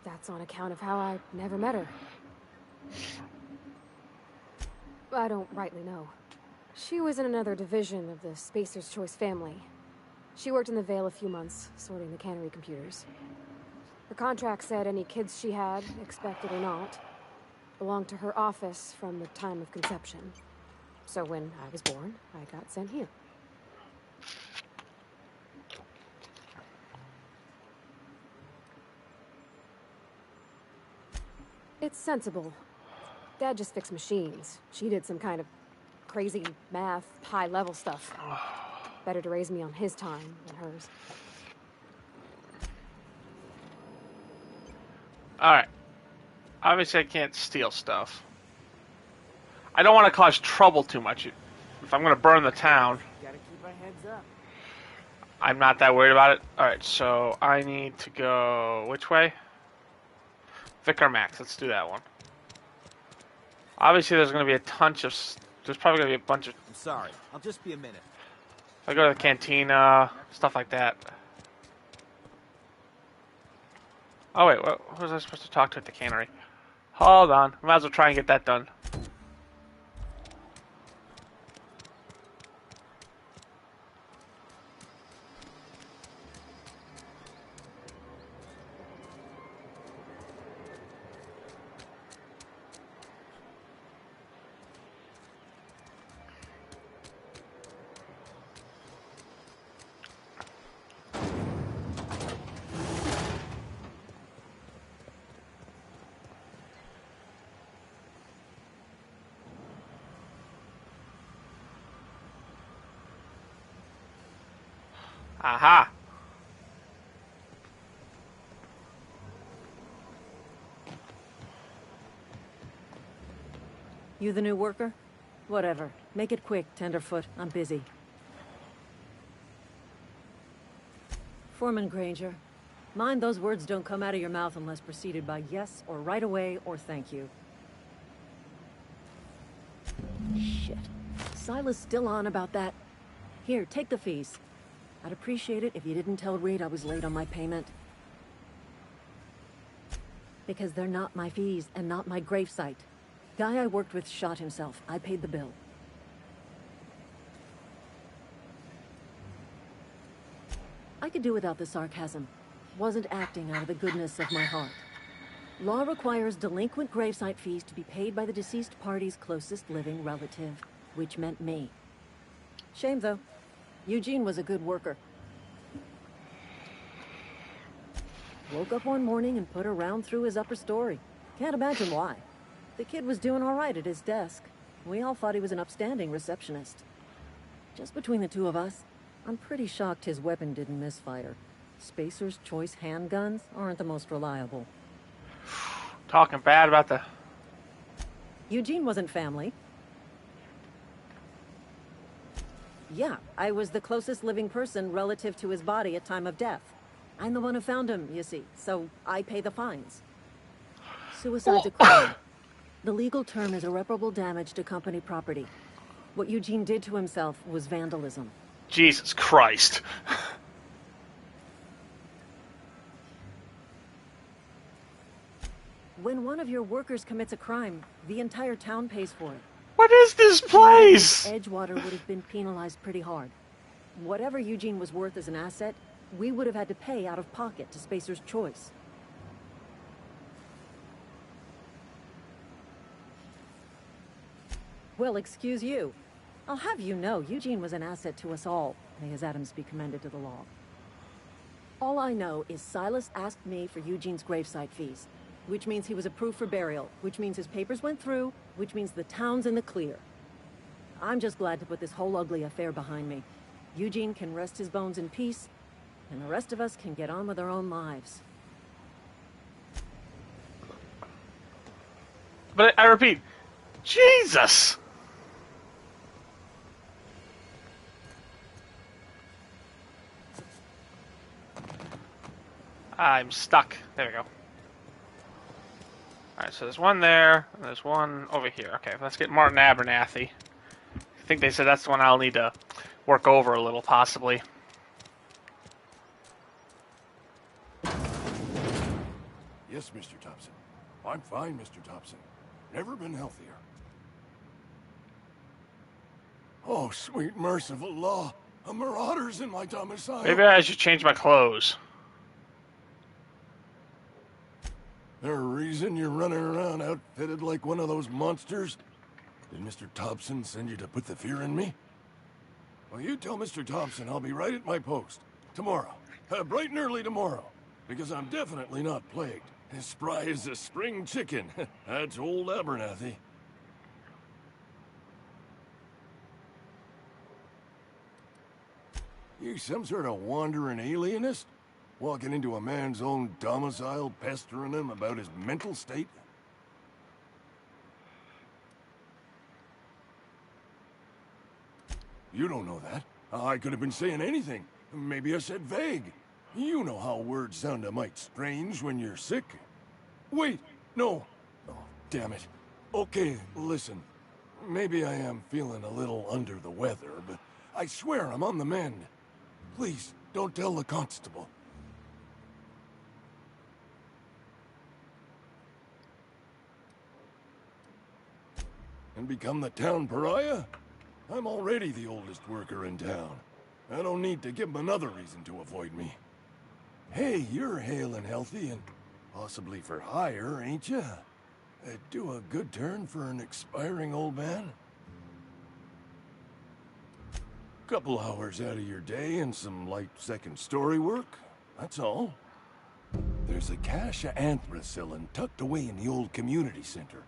That's on account of how I never met her. I don't rightly know. She was in another division of the Spacer's Choice family. She worked in the Vale a few months, sorting the cannery computers. Her contract said any kids she had, expected or not, belonged to her office from the time of conception. So when I was born, I got sent here. It's sensible. Dad just fixed machines. She did some kind of crazy math, high-level stuff. Better to raise me on his time than hers. Alright. Obviously I can't steal stuff. I don't want to cause trouble too much. If I'm going to burn the town, Gotta keep our heads up. I'm not that worried about it. Alright, so I need to go... which way? Vicar Max, let's do that one. Obviously there's going to be a bunch of... there's probably going to be a bunch of... I'm sorry. I'll just be a minute. I go to the cantina, stuff like that. Oh wait, what was I supposed to talk to at the cannery? Hold on, might as well try and get that done. Aha! You the new worker? Whatever. Make it quick, Tenderfoot. I'm busy. Foreman Granger, mind those words don't come out of your mouth unless preceded by yes, or right away, or thank you. Shit. Silas still on about that. Here, take the fees. I'd appreciate it if you didn't tell Reed I was late on my payment. Because they're not my fees and not my gravesite. Guy I worked with shot himself. I paid the bill. I could do without the sarcasm. Wasn't acting out of the goodness of my heart. Law requires delinquent gravesite fees to be paid by the deceased party's closest living relative, which meant me. Shame, though. Eugene was a good worker. Woke up one morning and put a round through his upper story. Can't imagine why. The kid was doing all right at his desk. We all thought he was an upstanding receptionist. Just between the two of us, I'm pretty shocked his weapon didn't misfire. Spacer's Choice handguns aren't the most reliable. Talking bad about the... Eugene wasn't family. Yeah, I was the closest living person relative to his body at time of death. I'm the one who found him, you see, so I pay the fines. Suicide's a crime. The legal term is irreparable damage to company property. What Eugene did to himself was vandalism. Jesus Christ. When one of your workers commits a crime, the entire town pays for it. What is this place? Edgewater would have been penalized pretty hard. Whatever Eugene was worth as an asset, we would have had to pay out of pocket to Spacer's Choice. Well, excuse you. I'll have you know, Eugene was an asset to us all. May his Adams be commended to the law. All I know is Silas asked me for Eugene's gravesite fees, which means he was approved for burial, which means his papers went through, which means the town's in the clear. I'm just glad to put this whole ugly affair behind me. Eugene can rest his bones in peace, and the rest of us can get on with our own lives. But I repeat, Jesus! I'm stuck. There we go. Alright, so there's one there, and there's one over here. Okay, let's get Martin Abernathy. I think they said that's the one I'll need to work over a little, possibly. Yes, Mr. Thompson. I'm fine, Mr. Thompson. Never been healthier. Oh, sweet merciful law. A marauder's in my domicile. Maybe I should change my clothes. There a reason you're running around outfitted like one of those monsters? Did Mr. Thompson send you to put the fear in me? Well, you tell Mr. Thompson I'll be right at my post. Tomorrow. Bright and early tomorrow. Because I'm definitely not plagued. As spry as a spring chicken. That's old Abernathy. You some sort of wandering alienist? Walking into a man's own domicile, pestering him about his mental state? You don't know that. I could have been saying anything. Maybe I said vague. You know how words sound a mite strange when you're sick. Wait, no. Oh, damn it. Okay, listen. Maybe I am feeling a little under the weather, but I swear I'm on the mend. Please, don't tell the constable. And become the town pariah? I'm already the oldest worker in town. I don't need to give him another reason to avoid me. Hey, you're hale and healthy and possibly for hire, ain't you? Do a good turn for an expiring old man? Couple hours out of your day and some light second story work, that's all. There's a cache of anthracillin tucked away in the old community center.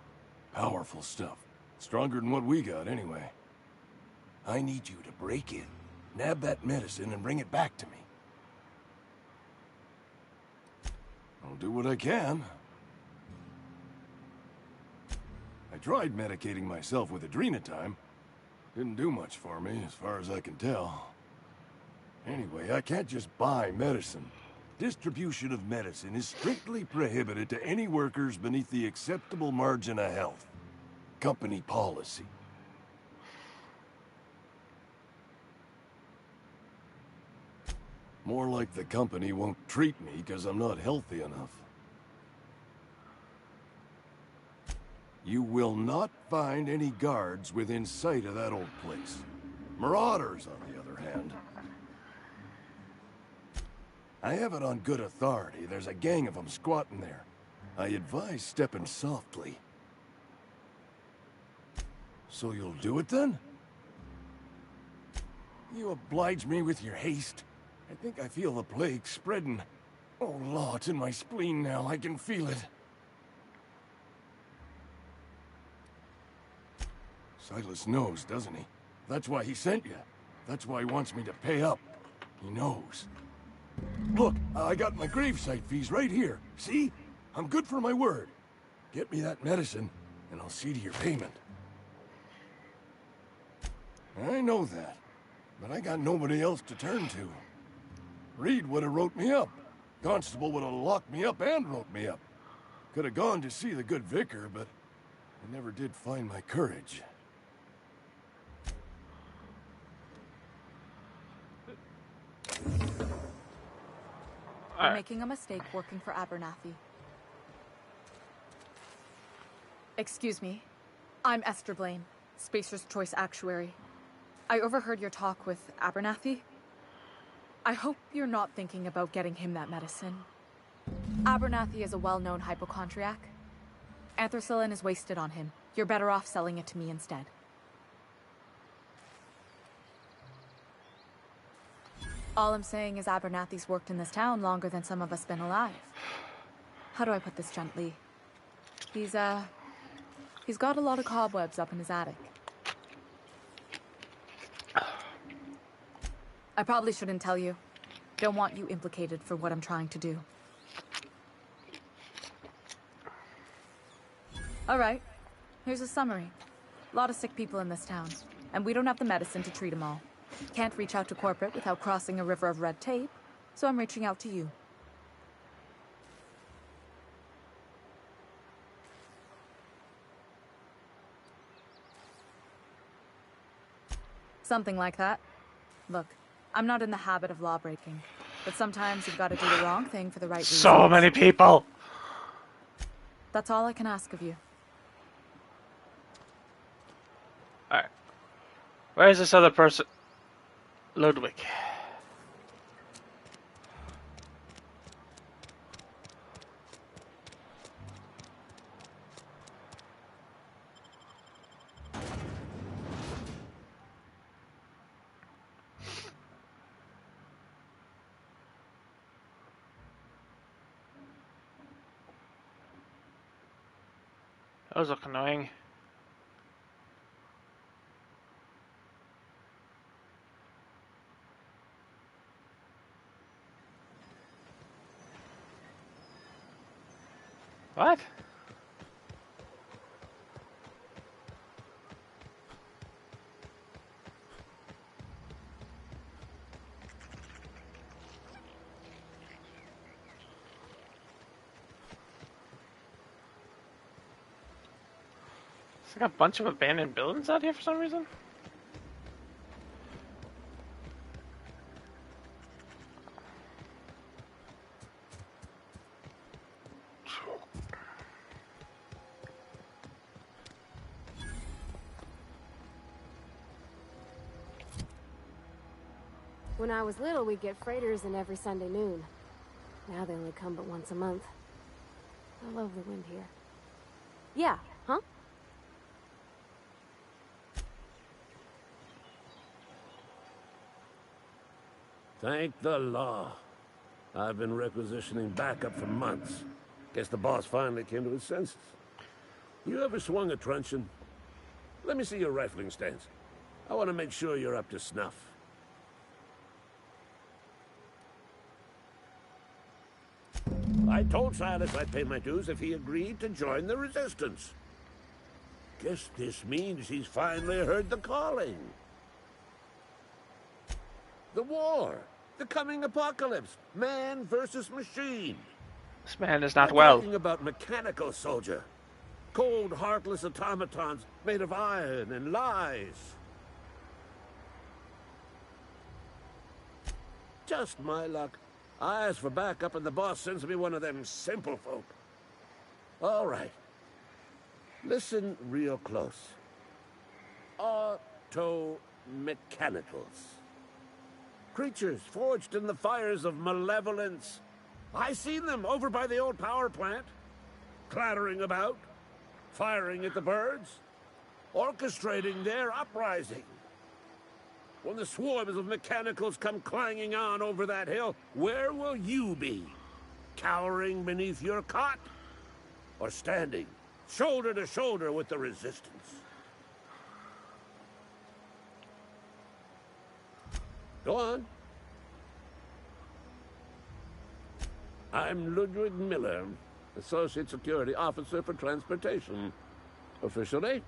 Powerful stuff. Stronger than what we got, anyway. I need you to break in, nab that medicine, and bring it back to me. I'll do what I can. I tried medicating myself with Adrenatime. Didn't do much for me, as far as I can tell. Anyway, I can't just buy medicine. Distribution of medicine is strictly prohibited to any workers beneath the acceptable margin of health. Company policy. More like the company won't treat me because I'm not healthy enough. You will not find any guards within sight of that old place. Marauders, on the other hand. I have it on good authority. There's a gang of them squatting there. I advise stepping softly. So you'll do it then? You oblige me with your haste. I think I feel the plague spreading. Oh, Law, it's in my spleen now. I can feel it. Silas knows, doesn't he? That's why he sent you. That's why he wants me to pay up. He knows. Look, I got my gravesite fees right here. See? I'm good for my word. Get me that medicine, and I'll see to your payment. I know that, but I got nobody else to turn to. Reed would have wrote me up. Constable would have locked me up and wrote me up. Could have gone to see the good vicar, but I never did find my courage. You're making a mistake working for Abernathy. Excuse me. I'm Esther Blaine, Spacer's Choice Actuary. I overheard your talk with Abernathy. I hope you're not thinking about getting him that medicine. Abernathy is a well-known hypochondriac. Anthracillin is wasted on him. You're better off selling it to me instead. All I'm saying is Abernathy's worked in this town longer than some of us been alive. How do I put this gently? He's got a lot of cobwebs up in his attic. I probably shouldn't tell you. Don't want you implicated for what I'm trying to do. All right. Here's a summary. A lot of sick people in this town, and we don't have the medicine to treat them all. Can't reach out to corporate without crossing a river of red tape, so I'm reaching out to you. Something like that. Look, I'm not in the habit of law breaking, but sometimes you've got to do the wrong thing for the right reason. So many people. That's all I can ask of you. Alright. Where is this other person? Ludwig. Those look annoying. What? There's like a bunch of abandoned buildings out here for some reason. When I was little, we'd get freighters in every Sunday noon. Now they only come but once a month. I love the wind here. Yeah, huh? Thank the law. I've been requisitioning backup for months. Guess the boss finally came to his senses. You ever swung a truncheon? Let me see your rifling stance. I want to make sure you're up to snuff. I told Silas I'd pay my dues if he agreed to join the resistance. Guess this means he's finally heard the calling. The war. The coming apocalypse. Man versus machine. This man is not I'm well. talking about mechanical soldier. Cold, heartless automatons made of iron and lies. Just my luck. I ask for backup and the boss sends me one of them simple folk. All right. Listen real close. Auto-mechanicals. Creatures forged in the fires of malevolence. I seen them over by the old power plant. Clattering about. Firing at the birds. Orchestrating their uprising. When the swarms of mechanicals come clanging on over that hill, where will you be? Cowering beneath your cot? Or standing, shoulder to shoulder with the resistance? Go on. I'm Ludwig Miller, Associate Security Officer for Transportation. Officially,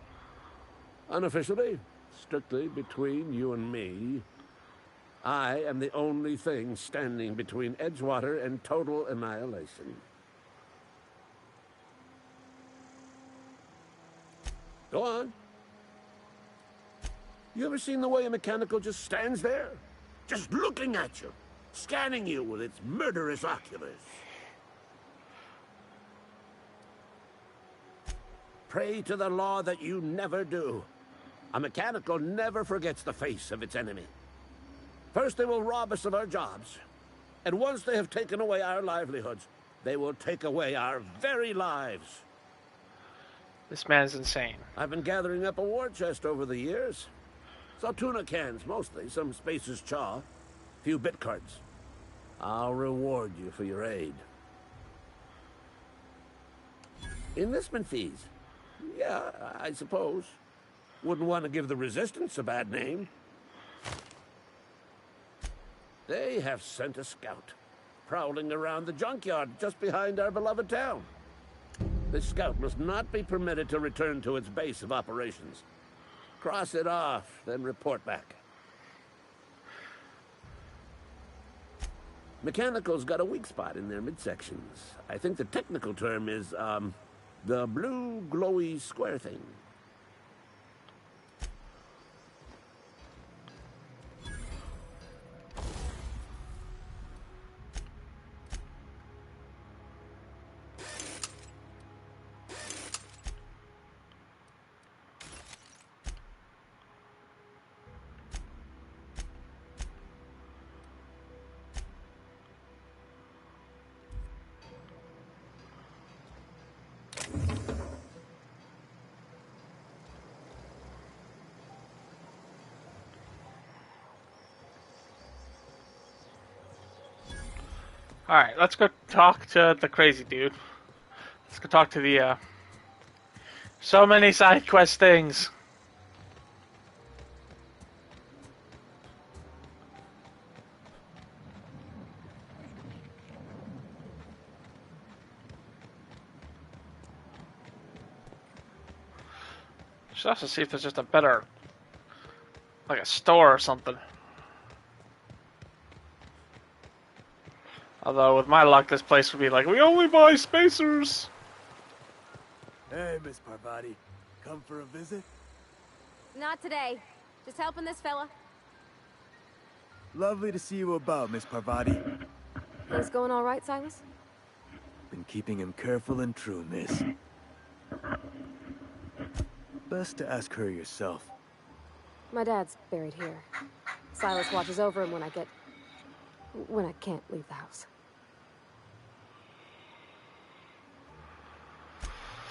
unofficially, strictly between you and me, I am the only thing standing between Edgewater and total annihilation. Go on. You ever seen the way a mechanical just stands there? Just looking at you, scanning you with its murderous oculars. Pray to the law that you never do. A mechanical never forgets the face of its enemy. First they will rob us of our jobs, and once they have taken away our livelihoods, they will take away our very lives. This man's insane. I've been gathering up a war chest over the years. Saw tuna cans, mostly, some Spacer's chaw, few bit cards. I'll reward you for your aid. Enlistment fees. Yeah, I suppose. Wouldn't want to give the Resistance a bad name. They have sent a scout, prowling around the junkyard just behind our beloved town. This scout must not be permitted to return to its base of operations. Cross it off, then report back. Mechanical's got a weak spot in their midsections. I think the technical term is, the blue glowy square thing. Alright, let's go talk to the crazy dude. Let's go talk to the, so many side quest things. Should also see if there's just a better, like a store or something. Although with my luck, this place would be like, we only buy spacers. Hey, Miss Parvati, come for a visit? Not today. Just helping this fella. Lovely to see you about, Miss Parvati. Things going all right, Silas? Been keeping him careful and true, miss. Best to ask her yourself. My dad's buried here. Silas watches over him when I can't leave the house.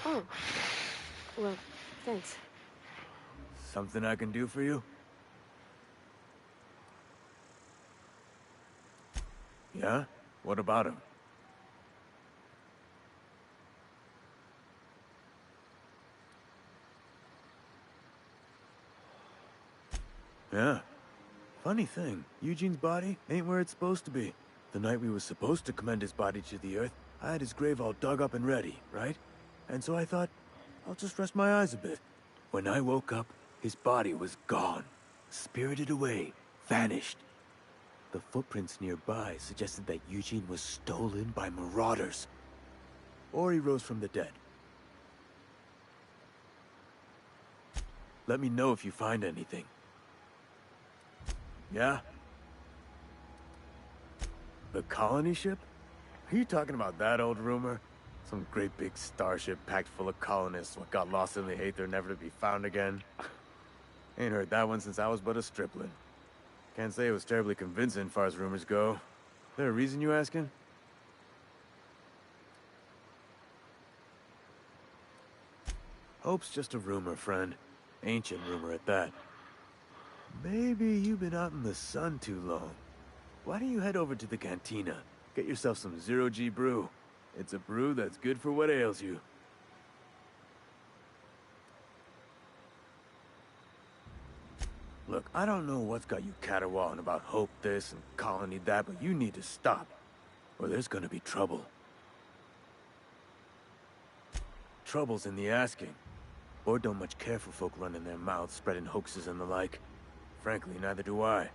Oh. Well, thanks. Something I can do for you? Yeah? What about him? Yeah. Funny thing, Eugene's body ain't where it's supposed to be. The night we was supposed to commend his body to the earth, I had his grave all dug up and ready, right? And so I thought, I'll just rest my eyes a bit. When I woke up, his body was gone. Spirited away. Vanished. The footprints nearby suggested that Eugene was stolen by marauders. Or he rose from the dead. Let me know if you find anything. Yeah? The colony ship? Are you talking about that old rumor? Some great big starship packed full of colonists what got lost in the aether never to be found again? Ain't heard that one since I was but a stripling. Can't say it was terribly convincing as far as rumors go. There a reason you asking? Hope's just a rumor, friend. Ancient rumor at that. Maybe you've been out in the sun too long. Why don't you head over to the cantina? Get yourself some Zero-G brew. It's a brew that's good for what ails you. Look, I don't know what's got you caterwauling about Hope this and Colony that, but you need to stop, or there's gonna be trouble. Trouble's in the asking. Board don't much care for folk running their mouths, spreading hoaxes and the like. Frankly, neither do I.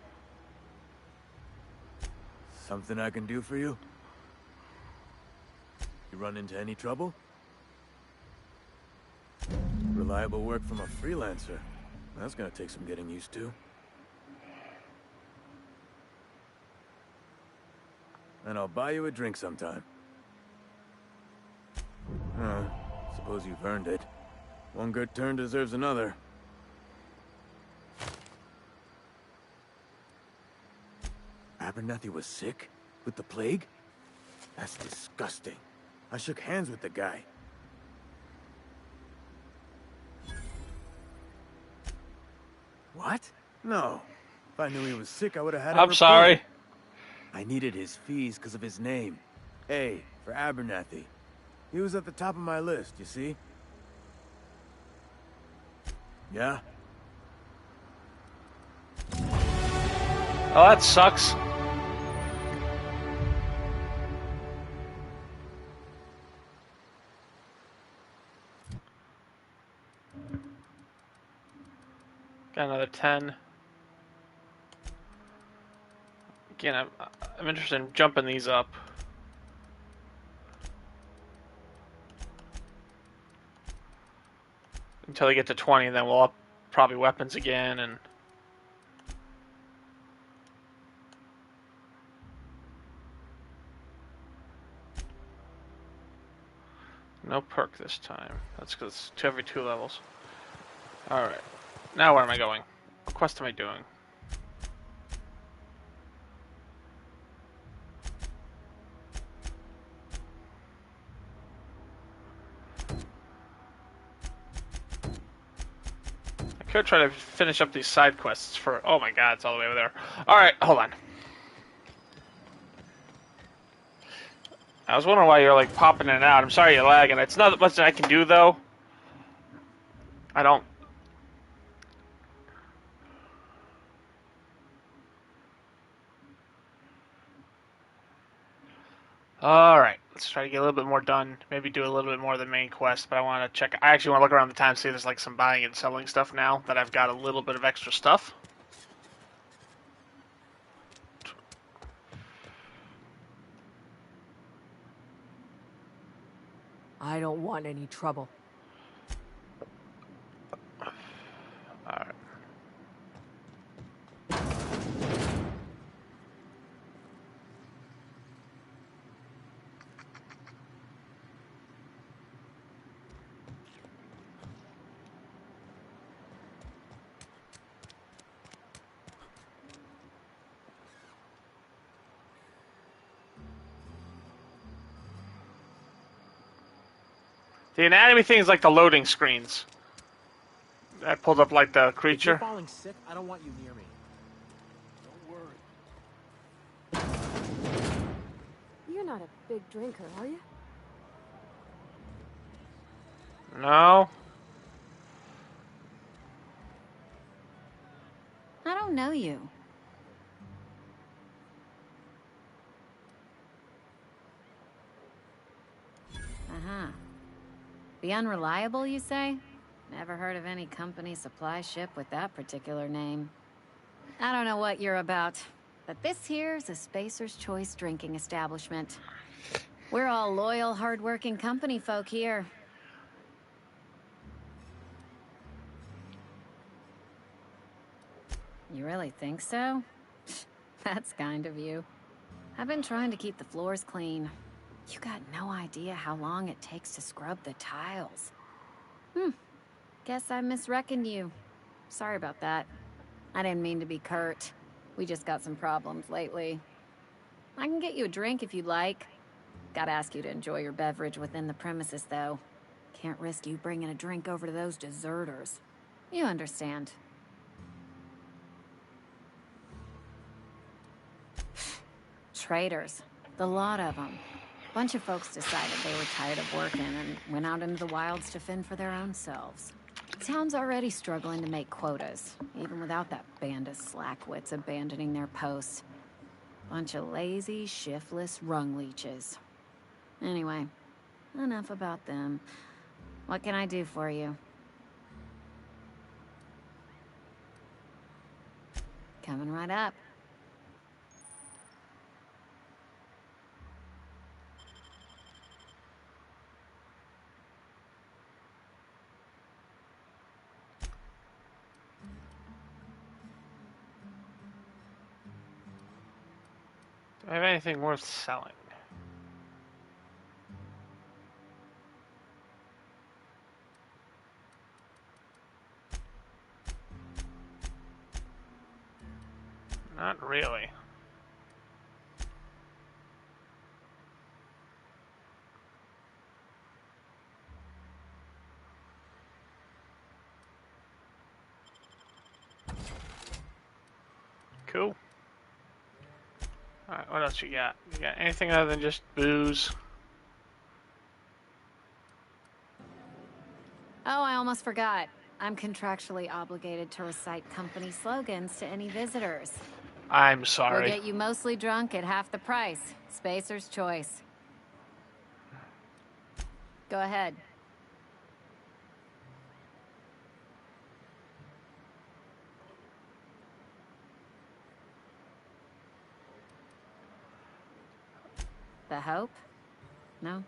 Something I can do for you? You run into any trouble? Reliable work from a freelancer. That's gonna take some getting used to. And I'll buy you a drink sometime. Suppose you've earned it. One good turn deserves another. Abernathy was sick? With the plague? That's disgusting. I shook hands with the guy. What? No. If I knew he was sick, I would have had him I'm sorry. reported. I needed his fees because of his name. A, for Abernathy. He was at the top of my list, you see? Yeah? Oh, that sucks. Got another 10. Again, I'm interested in jumping these up. Until they get to 20, then we'll up probably weapons again and... No perk this time. That's because it's every 2 levels. Alright. Now where am I going? What quest am I doing? I could try to finish up these side quests for... Oh my god, it's all the way over there. Alright, hold on. I was wondering why you're like popping in and out. I'm sorry you're lagging. It's not much that I can do though. I don't. Alright, let's try to get a little bit more done. Maybe do a little bit more of the main quest, but I want to check. I actually want to look around the town and see if there's like some buying and selling stuff now that I've got a little bit of extra stuff. I don't want any trouble. Alright. The anatomy thing is like the loading screens. That pulled up like the creature. If you're falling sick, I don't want you near me. Don't worry. You're not a big drinker, are you? No. I don't know you. Uh-huh. The Unreliable, you say? Never heard of any company supply ship with that particular name. I don't know what you're about, but this here's a Spacer's Choice drinking establishment. We're all loyal, hard-working company folk here. You really think so? That's kind of you. I've been trying to keep the floors clean. You got no idea how long it takes to scrub the tiles. Guess I misreckoned you. Sorry about that. I didn't mean to be curt. We just got some problems lately. I can get you a drink if you'd like. Gotta ask you to enjoy your beverage within the premises, though. Can't risk you bringing a drink over to those deserters. You understand. Traitors. The lot of them. Bunch of folks decided they were tired of working and went out into the wilds to fend for their own selves. Town's already struggling to make quotas, even without that band of slackwits abandoning their posts. Bunch of lazy, shiftless rung leeches. Anyway, enough about them. What can I do for you? Coming right up. Do I have anything worth selling? Not really. Cool. Alright, what else you got? You got anything other than just booze? Oh, I almost forgot. I'm contractually obligated to recite company slogans to any visitors. I'm sorry. We'll get you mostly drunk at half the price. Spacer's Choice. Go ahead. The Hope? No,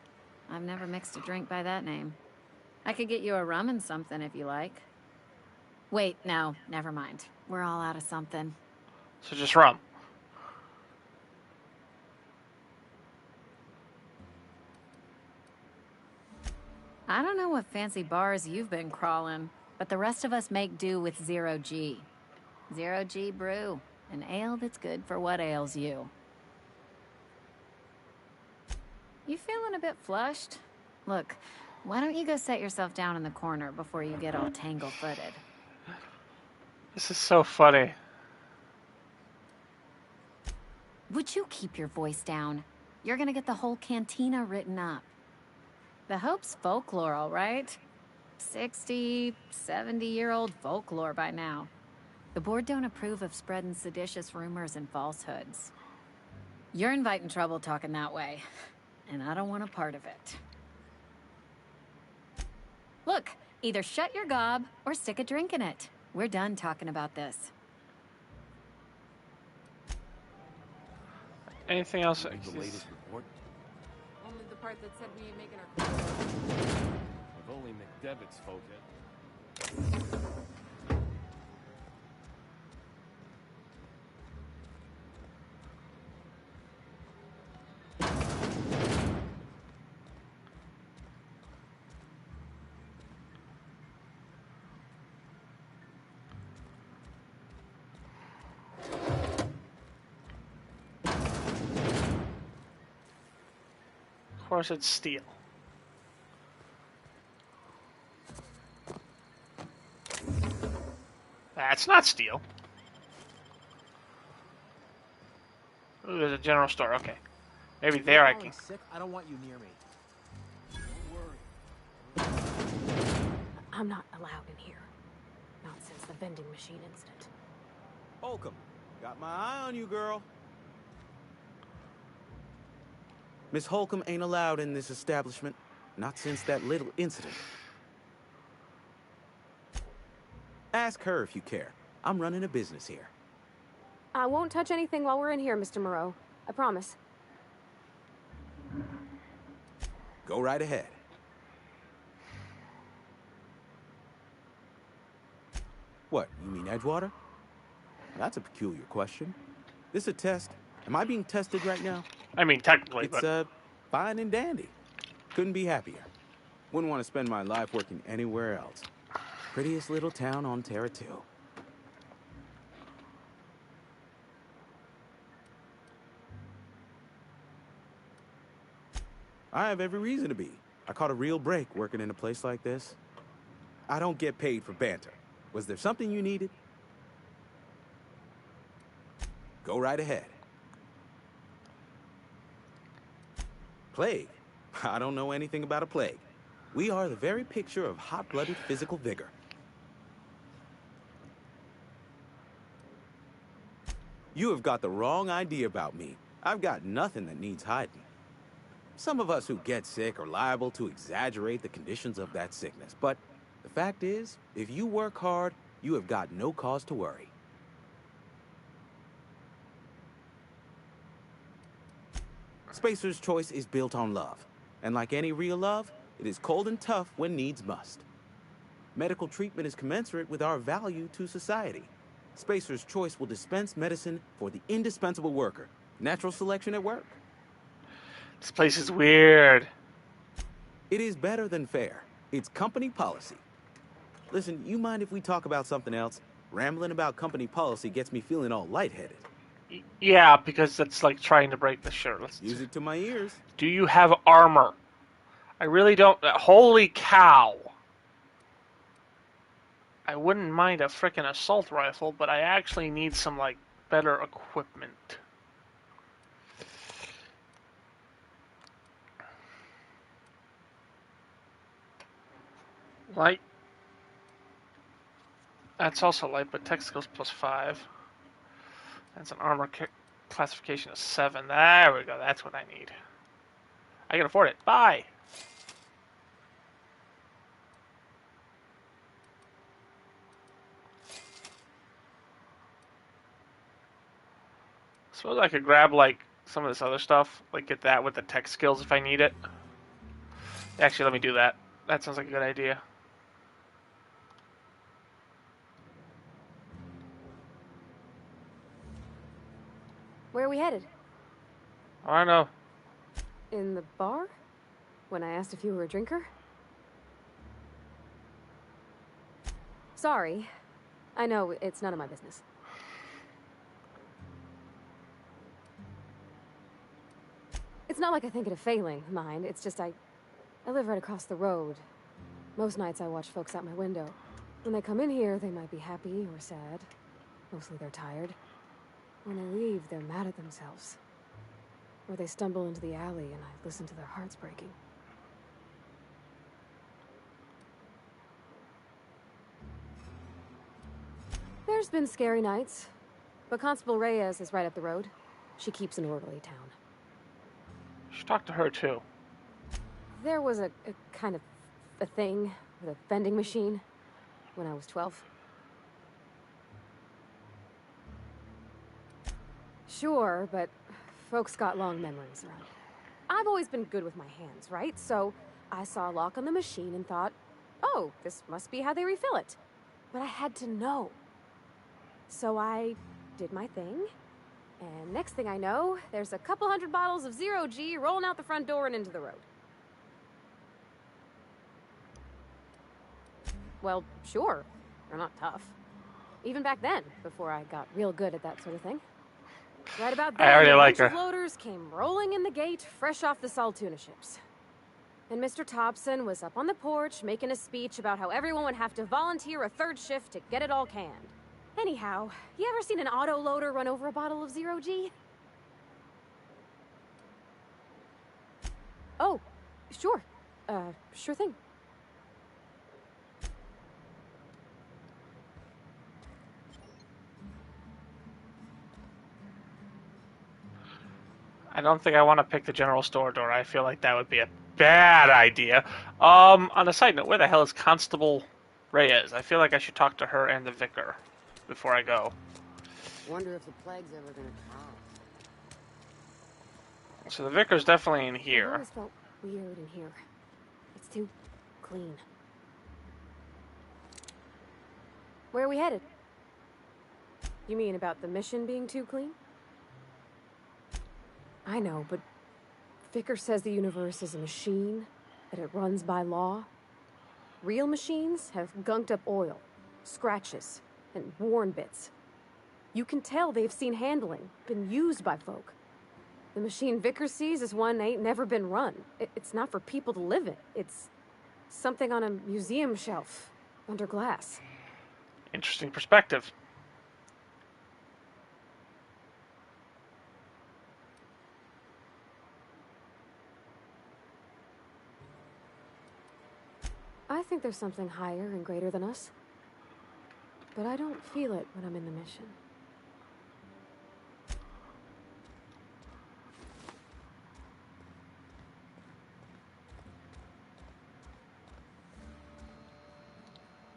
I've never mixed a drink by that name. I could get you a rum and something if you like. Wait, no, never mind. We're all out of something. So just rum. I don't know what fancy bars you've been crawling, but the rest of us make do with Zero G. Zero G brew, an ale that's good for what ails you. You feeling a bit flushed? Look, why don't you go set yourself down in the corner before you get all tangle-footed? This is so funny. Would you keep your voice down? You're gonna get the whole cantina written up. The Hope's folklore, all right? 60, 70-year-old folklore by now. The board don't approve of spreading seditious rumors and falsehoods. You're inviting trouble talking that way, and I don't want a part of it. Look, either shut your gob or stick a drink in it. We're done talking about this. Anything else? The latest report? Only the part that said we ain't making our... If only McDevitt's folk had. Of course it's steel. That's not steel. Ooh, there's a general store. Okay. Maybe there I can. Sick? I don't want you near me. I'm not allowed in here. Not since the vending machine incident. Holcomb, got my eye on you, girl. Miss Holcomb ain't allowed in this establishment. Not since that little incident. Ask her if you care. I'm running a business here. I won't touch anything while we're in here, Mr. Moreau. I promise. Go right ahead. What, you mean Edgewater? That's a peculiar question. This a test? Am I being tested right now? I mean, technically, it's fine and dandy. Couldn't be happier. Wouldn't want to spend my life working anywhere else. Prettiest little town on Terra 2. I have every reason to be. I caught a real break working in a place like this. I don't get paid for banter. Was there something you needed? Go right ahead. Plague? I don't know anything about a plague. We are the very picture of hot-blooded physical vigor. You have got the wrong idea about me. I've got nothing that needs hiding. Some of us who get sick are liable to exaggerate the conditions of that sickness, but the fact is, if you work hard, you have got no cause to worry. Spacer's Choice is built on love, and like any real love, it is cold and tough when needs must. Medical treatment is commensurate with our value to society. Spacer's Choice will dispense medicine for the indispensable worker. Natural selection at work. This place is weird. It is better than fair. It's company policy. Listen, you mind if we talk about something else? Rambling about company policy gets me feeling all lightheaded. Yeah, because that's like trying to break the shirt. Let's use it to my ears. Do you have armor? I really don't. Holy cow. I wouldn't mind a frickin' assault rifle, but I actually need some, like, better equipment. Light. That's also light, but tech skills +5. That's an armor classification of 7. There we go. That's what I need. I can afford it. Bye. Suppose I could grab, like, some of this other stuff. Like, get that with the tech skills if I need it. Actually, let me do that. That sounds like a good idea. Where are we headed? I don't know. In the bar? When I asked if you were a drinker? Sorry. I know, it's none of my business. It's not like I think it a failing, mind. It's just I live right across the road. Most nights I watch folks out my window. When they come in here, they might be happy or sad. Mostly they're tired. When they leave, they're mad at themselves. Or they stumble into the alley and I listen to their hearts breaking. There's been scary nights, but Constable Reyes is right up the road. She keeps an orderly town. You should talk to her too. There was a kind of a thing with a vending machine when I was 12. Sure, but folks got long memories around it. I've always been good with my hands, right? So I saw a lock on the machine and thought, oh, this must be how they refill it. But I had to know. So I did my thing, and next thing I know, there's a couple hundred bottles of Zero G rolling out the front door and into the road. Well, sure, they're not tough. Even back then, before I got real good at that sort of thing. Right about then, I already a like bunch her. of loaders came rolling in the gate, fresh off the Saltuna ships. And Mr. Thompson was up on the porch making a speech about how everyone would have to volunteer a third shift to get it all canned. Anyhow, you ever seen an auto loader run over a bottle of Zero G? Oh, sure. Sure thing. I don't think I want to pick the general store door. I feel like that would be a bad idea. On a side note, where the hell is Constable Reyes? I feel like I should talk to her and the vicar before I go. Wonder if the plague's ever gonna come. So the vicar's definitely in I've here. always felt weird in here. It's too clean. Where are we headed? You mean about the mission being too clean? I know, but Vicar says the universe is a machine, that it runs by law. Real machines have gunked up oil, scratches, and worn bits. You can tell they've seen handling, been used by folk. The machine Vicar sees is one ain't never been run. It's not for people to live in. It's something on a museum shelf, under glass. Interesting perspective. I think there's something higher and greater than us. But I don't feel it when I'm in the mission.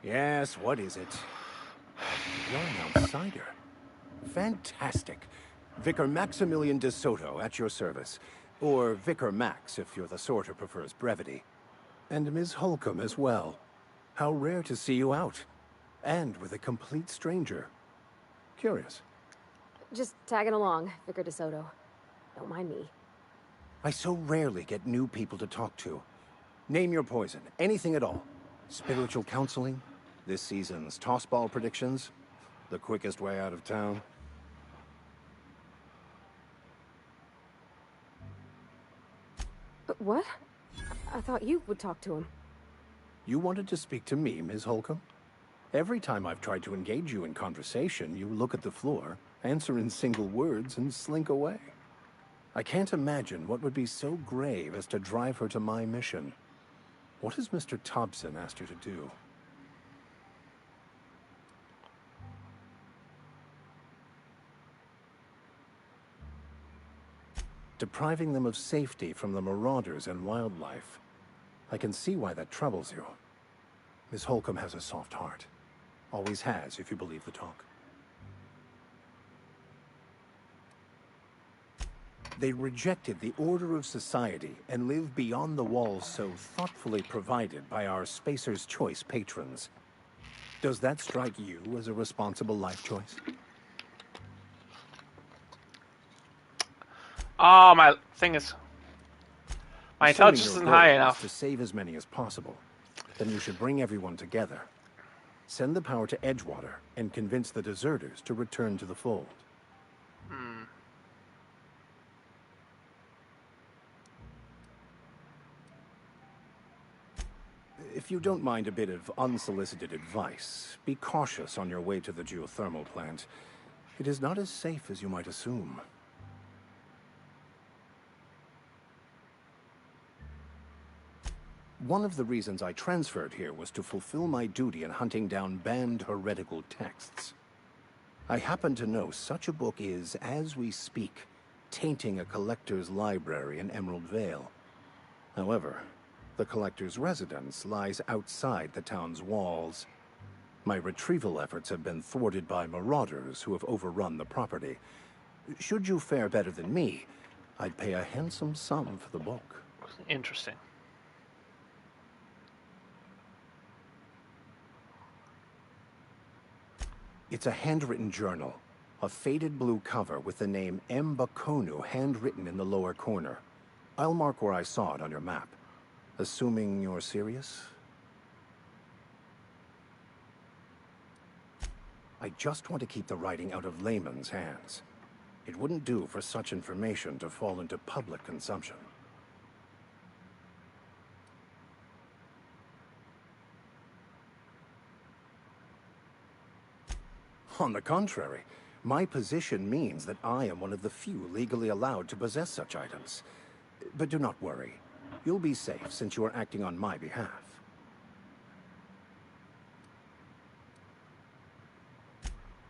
Yes, what is it? You're an outsider. Fantastic. Vicar Maximilian de Soto at your service. Or Vicar Max, if you're the sort who prefers brevity. And Ms. Holcomb as well. How rare to see you out. And with a complete stranger. Curious. Just tagging along, Vicar de Soto. Don't mind me. I so rarely get new people to talk to. Name your poison, anything at all. Spiritual counseling, this season's tossball predictions, the quickest way out of town. What? I thought you would talk to him. You wanted to speak to me, Ms. Holcomb? Every time I've tried to engage you in conversation, you look at the floor, answer in single words, and slink away. I can't imagine what would be so grave as to drive her to my mission. What has Mr. Thompson asked you to do? Depriving them of safety from the marauders and wildlife. I can see why that troubles you. Miss Holcomb has a soft heart. Always has, if you believe the talk. They rejected the order of society and live beyond the walls so thoughtfully provided by our Spacer's Choice patrons. Does that strike you as a responsible life choice? My thing is, my Assuming intelligence your isn't high goal is enough. to save as many as possible, then you should bring everyone together. Send the power to Edgewater and convince the deserters to return to the fold. If you don't mind a bit of unsolicited advice, be cautious on your way to the geothermal plant. It is not as safe as you might assume. One of the reasons I transferred here was to fulfill my duty in hunting down banned heretical texts. I happen to know such a book is, as we speak, tainting a collector's library in Emerald Vale. However, the collector's residence lies outside the town's walls. My retrieval efforts have been thwarted by marauders who have overrun the property. Should you fare better than me, I'd pay a handsome sum for the book. Interesting. It's a handwritten journal. A faded blue cover with the name M. Bakonu handwritten in the lower corner. I'll mark where I saw it on your map. Assuming you're serious? I just want to keep the writing out of layman's hands. It wouldn't do for such information to fall into public consumption. On the contrary, my position means that I am one of the few legally allowed to possess such items. But do not worry. You'll be safe since you are acting on my behalf.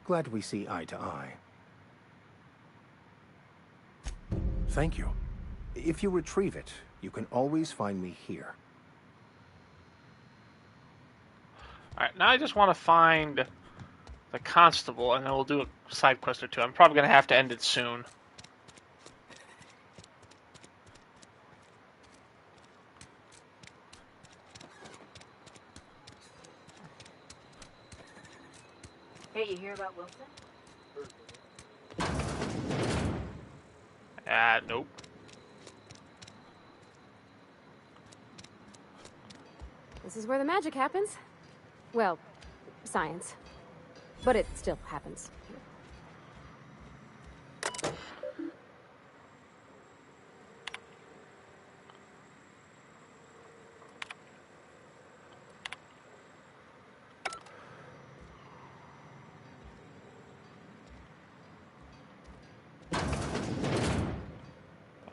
Glad we see eye to eye. Thank you. If you retrieve it, you can always find me here. Alright, now I just want to find the constable, and then we'll do a side quest or two. I'm probably going to have to end it soon. Hey, you hear about Wilson? Nope. This is where the magic happens. Well, science. But it still happens.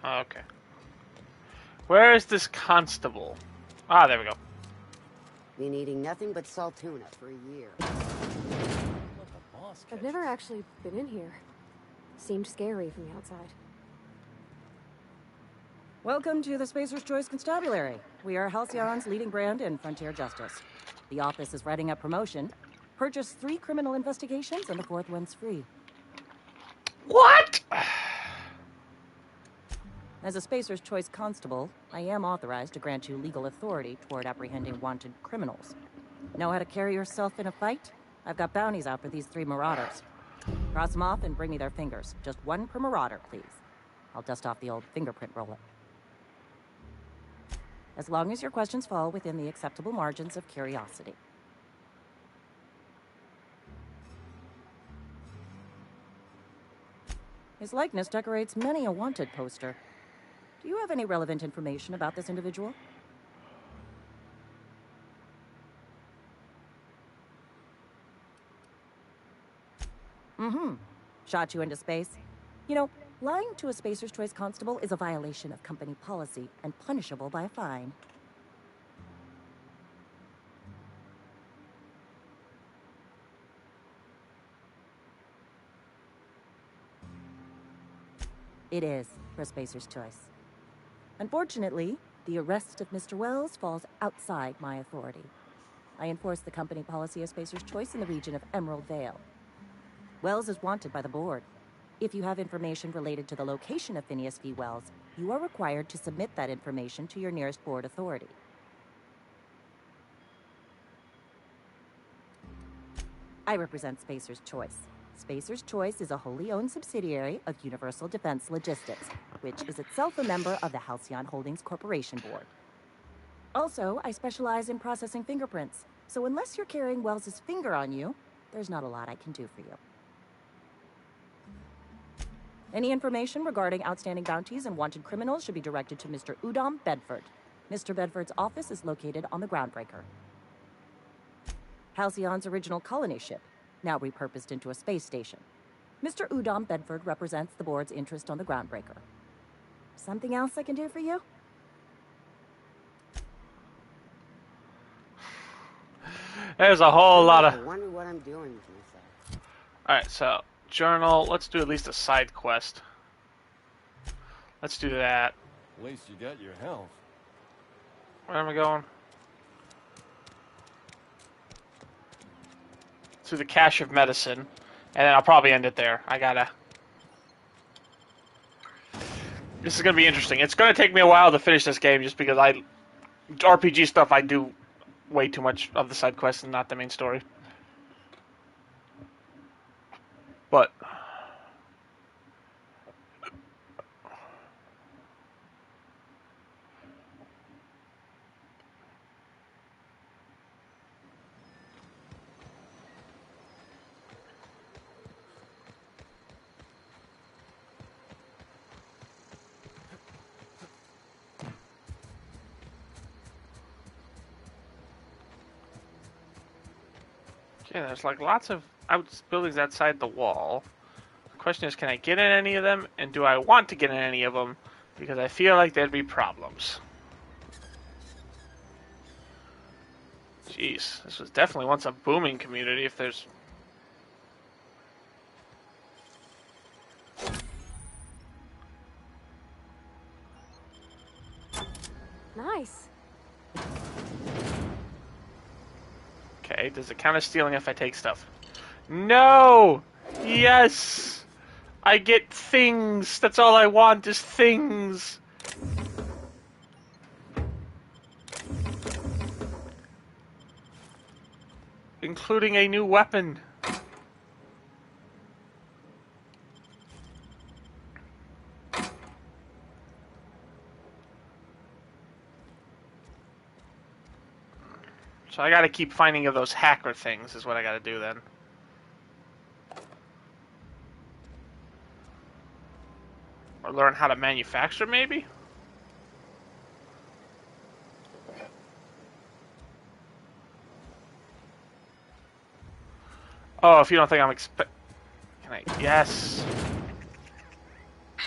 Okay. Where is this constable? Ah, there we go. Been eating nothing but salt tuna for a year. I've never actually been in here. Seemed scary from the outside. Welcome to the Spacer's Choice Constabulary. We are Halcyon's leading brand in frontier justice. The office is writing up promotion. Purchase 3 criminal investigations and the 4th one's free. What? As a Spacer's Choice Constable, I am authorized to grant you legal authority toward apprehending wanted criminals. Know how to carry yourself in a fight? I've got bounties out for these 3 marauders. Cross them off and bring me their fingers. Just 1 per marauder, please. I'll dust off the old fingerprint roller. As long as your questions fall within the acceptable margins of curiosity. His likeness decorates many a wanted poster. Do you have any relevant information about this individual? Shot you into space. You know, lying to a Spacer's Choice Constable is a violation of company policy and punishable by a fine. It is for Spacer's Choice. Unfortunately, the arrest of Mr. Wells falls outside my authority. I enforce the company policy of Spacer's Choice in the region of Emerald Vale. Wells is wanted by the board. If you have information related to the location of Phineas V. Wells, you are required to submit that information to your nearest board authority. I represent Spacer's Choice. Spacer's Choice is a wholly owned subsidiary of Universal Defense Logistics, which is itself a member of the Halcyon Holdings Corporation Board. Also, I specialize in processing fingerprints, so unless you're carrying Wells's finger on you, there's not a lot I can do for you. Any information regarding outstanding bounties and wanted criminals should be directed to Mr. Udom Bedford. Mr. Bedford's office is located on the Groundbreaker. Halcyon's original colony ship, now repurposed into a space station. Mr. Udom Bedford represents the board's interest on the Groundbreaker. Something else I can do for you? There's a whole lot of... I wonder what I'm doing with myself. Alright, so, journal. Let's do at least a side quest. Let's do that. At least you got your health. Where am I going? To the cache of medicine. And then I'll probably end it there. I gotta... This is gonna be interesting. It's gonna take me a while to finish this game just because RPG stuff, I do way too much of the side quests and not the main story. But... Yeah, there's like lots of buildings outside the wall. The question is, can I get in any of them? And do I want to get in any of them? Because I feel like there'd be problems. Jeez, this was definitely once a booming community if there's... Nice. Okay, does it count as stealing if I take stuff? No! Yes! I get things! That's all I want is things! Including a new weapon. So I gotta keep finding of those hacker things is what I gotta do then. Or learn how to manufacture, maybe? Oh, if you don't think I'm Can I... Yes!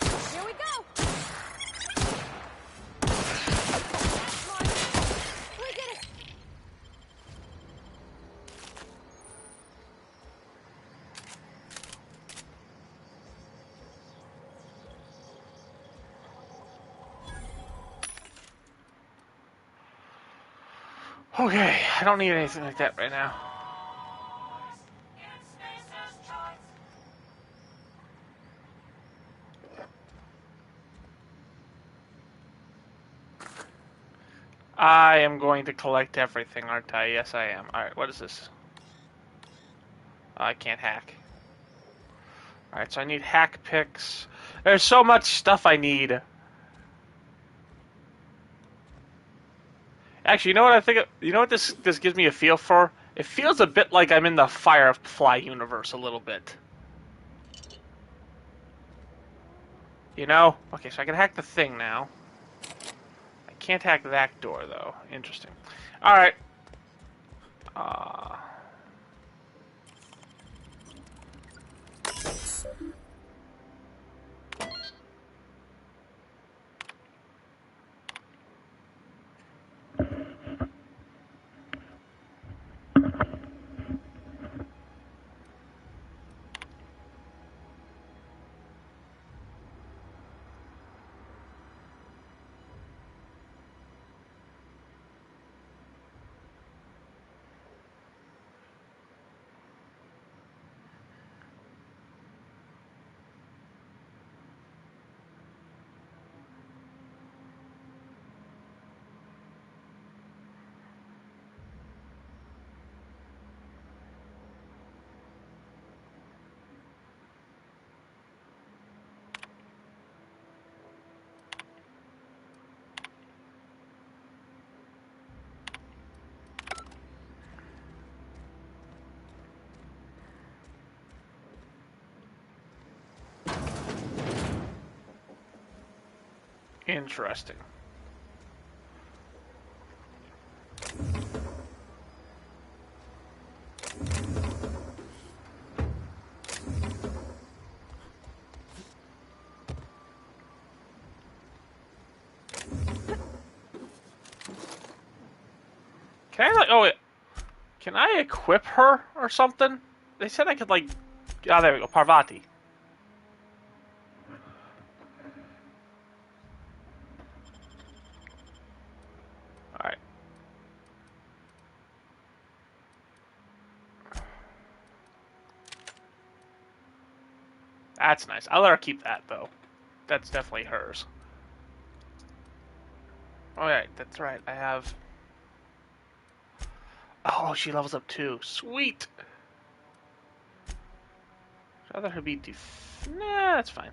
Here we go! We did it! Okay, I don't need anything like that right now. I am going to collect everything, aren't I? Yes, I am. Alright, what is this? I can't hack. Alright, so I need hack picks. There's so much stuff I need. Actually, you know what I think? You know what this gives me a feel for? It feels a bit like I'm in the Firefly universe a little bit. You know? Okay, so I can hack the thing now. I can't hack that door, though. Interesting. Alright. Interesting. Can I like? Oh, wait. Can I equip her or something? They said I could, like... Oh, there we go. Parvati. Alright. That's nice. I'll let her keep that, though. That's definitely hers. Alright, that's right. I have... Oh, she levels up too. Sweet! I'd rather her be Nah, that's fine.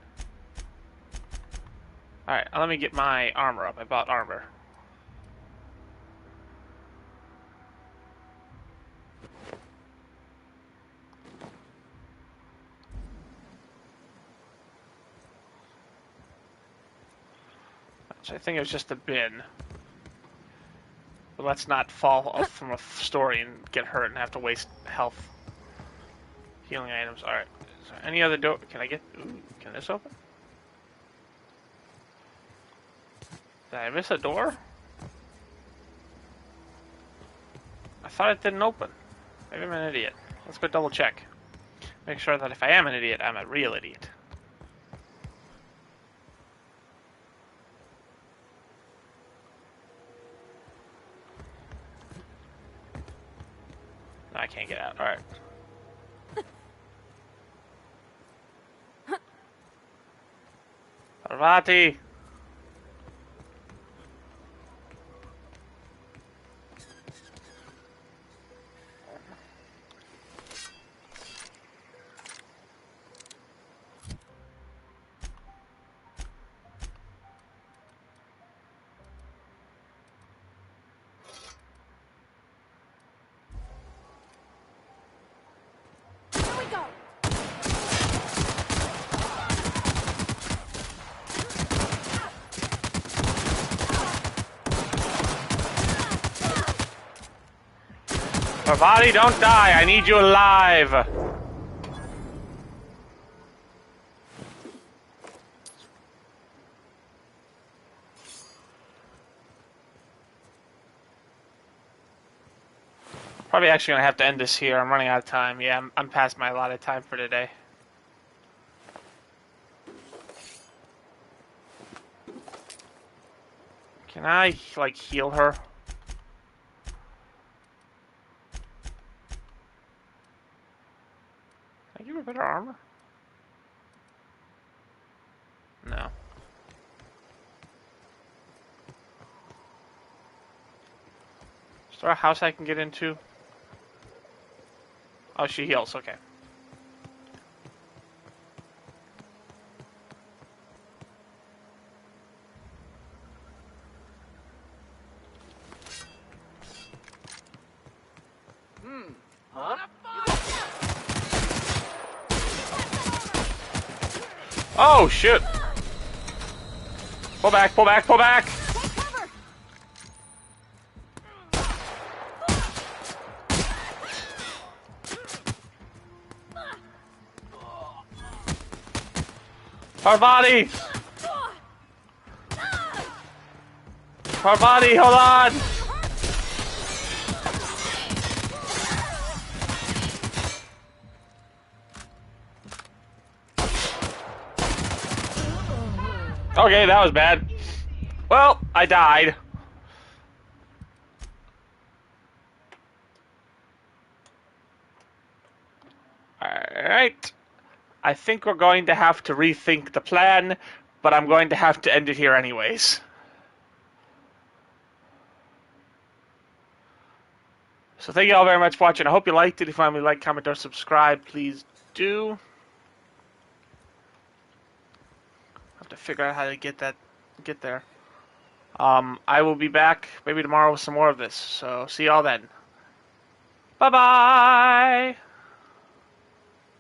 Alright, let me get my armor up. I bought armor. So I think it was just a bin. But let's not fall off from a story and get hurt and have to waste health. Healing items. Alright. Is there any other door? Can I get... Ooh, can this open? Did I miss a door? I thought it didn't open. Maybe I'm an idiot. Let's go double check. Make sure that if I am an idiot, I'm a real idiot. No, I can't get out. Alright. Parvati! Parvati, don't die! I need you alive! Probably actually gonna have to end this here. I'm running out of time. Yeah, I'm past my allotted time for today. Can I, like, heal her? Can I give her better armor? No. Is there a house I can get into? Oh, she heals, okay. Oh, shit! Pull back, pull back, pull back! Parvati! Parvati, hold on! Okay, that was bad. Well, I died. Alright. I think we're going to have to rethink the plan, but I'm going to have to end it here anyways. So thank you all very much for watching. I hope you liked it. If you want me to like, comment, or subscribe, please do. I have to figure out how to get there. I will be back maybe tomorrow with some more of this. So see y'all then. Bye-bye!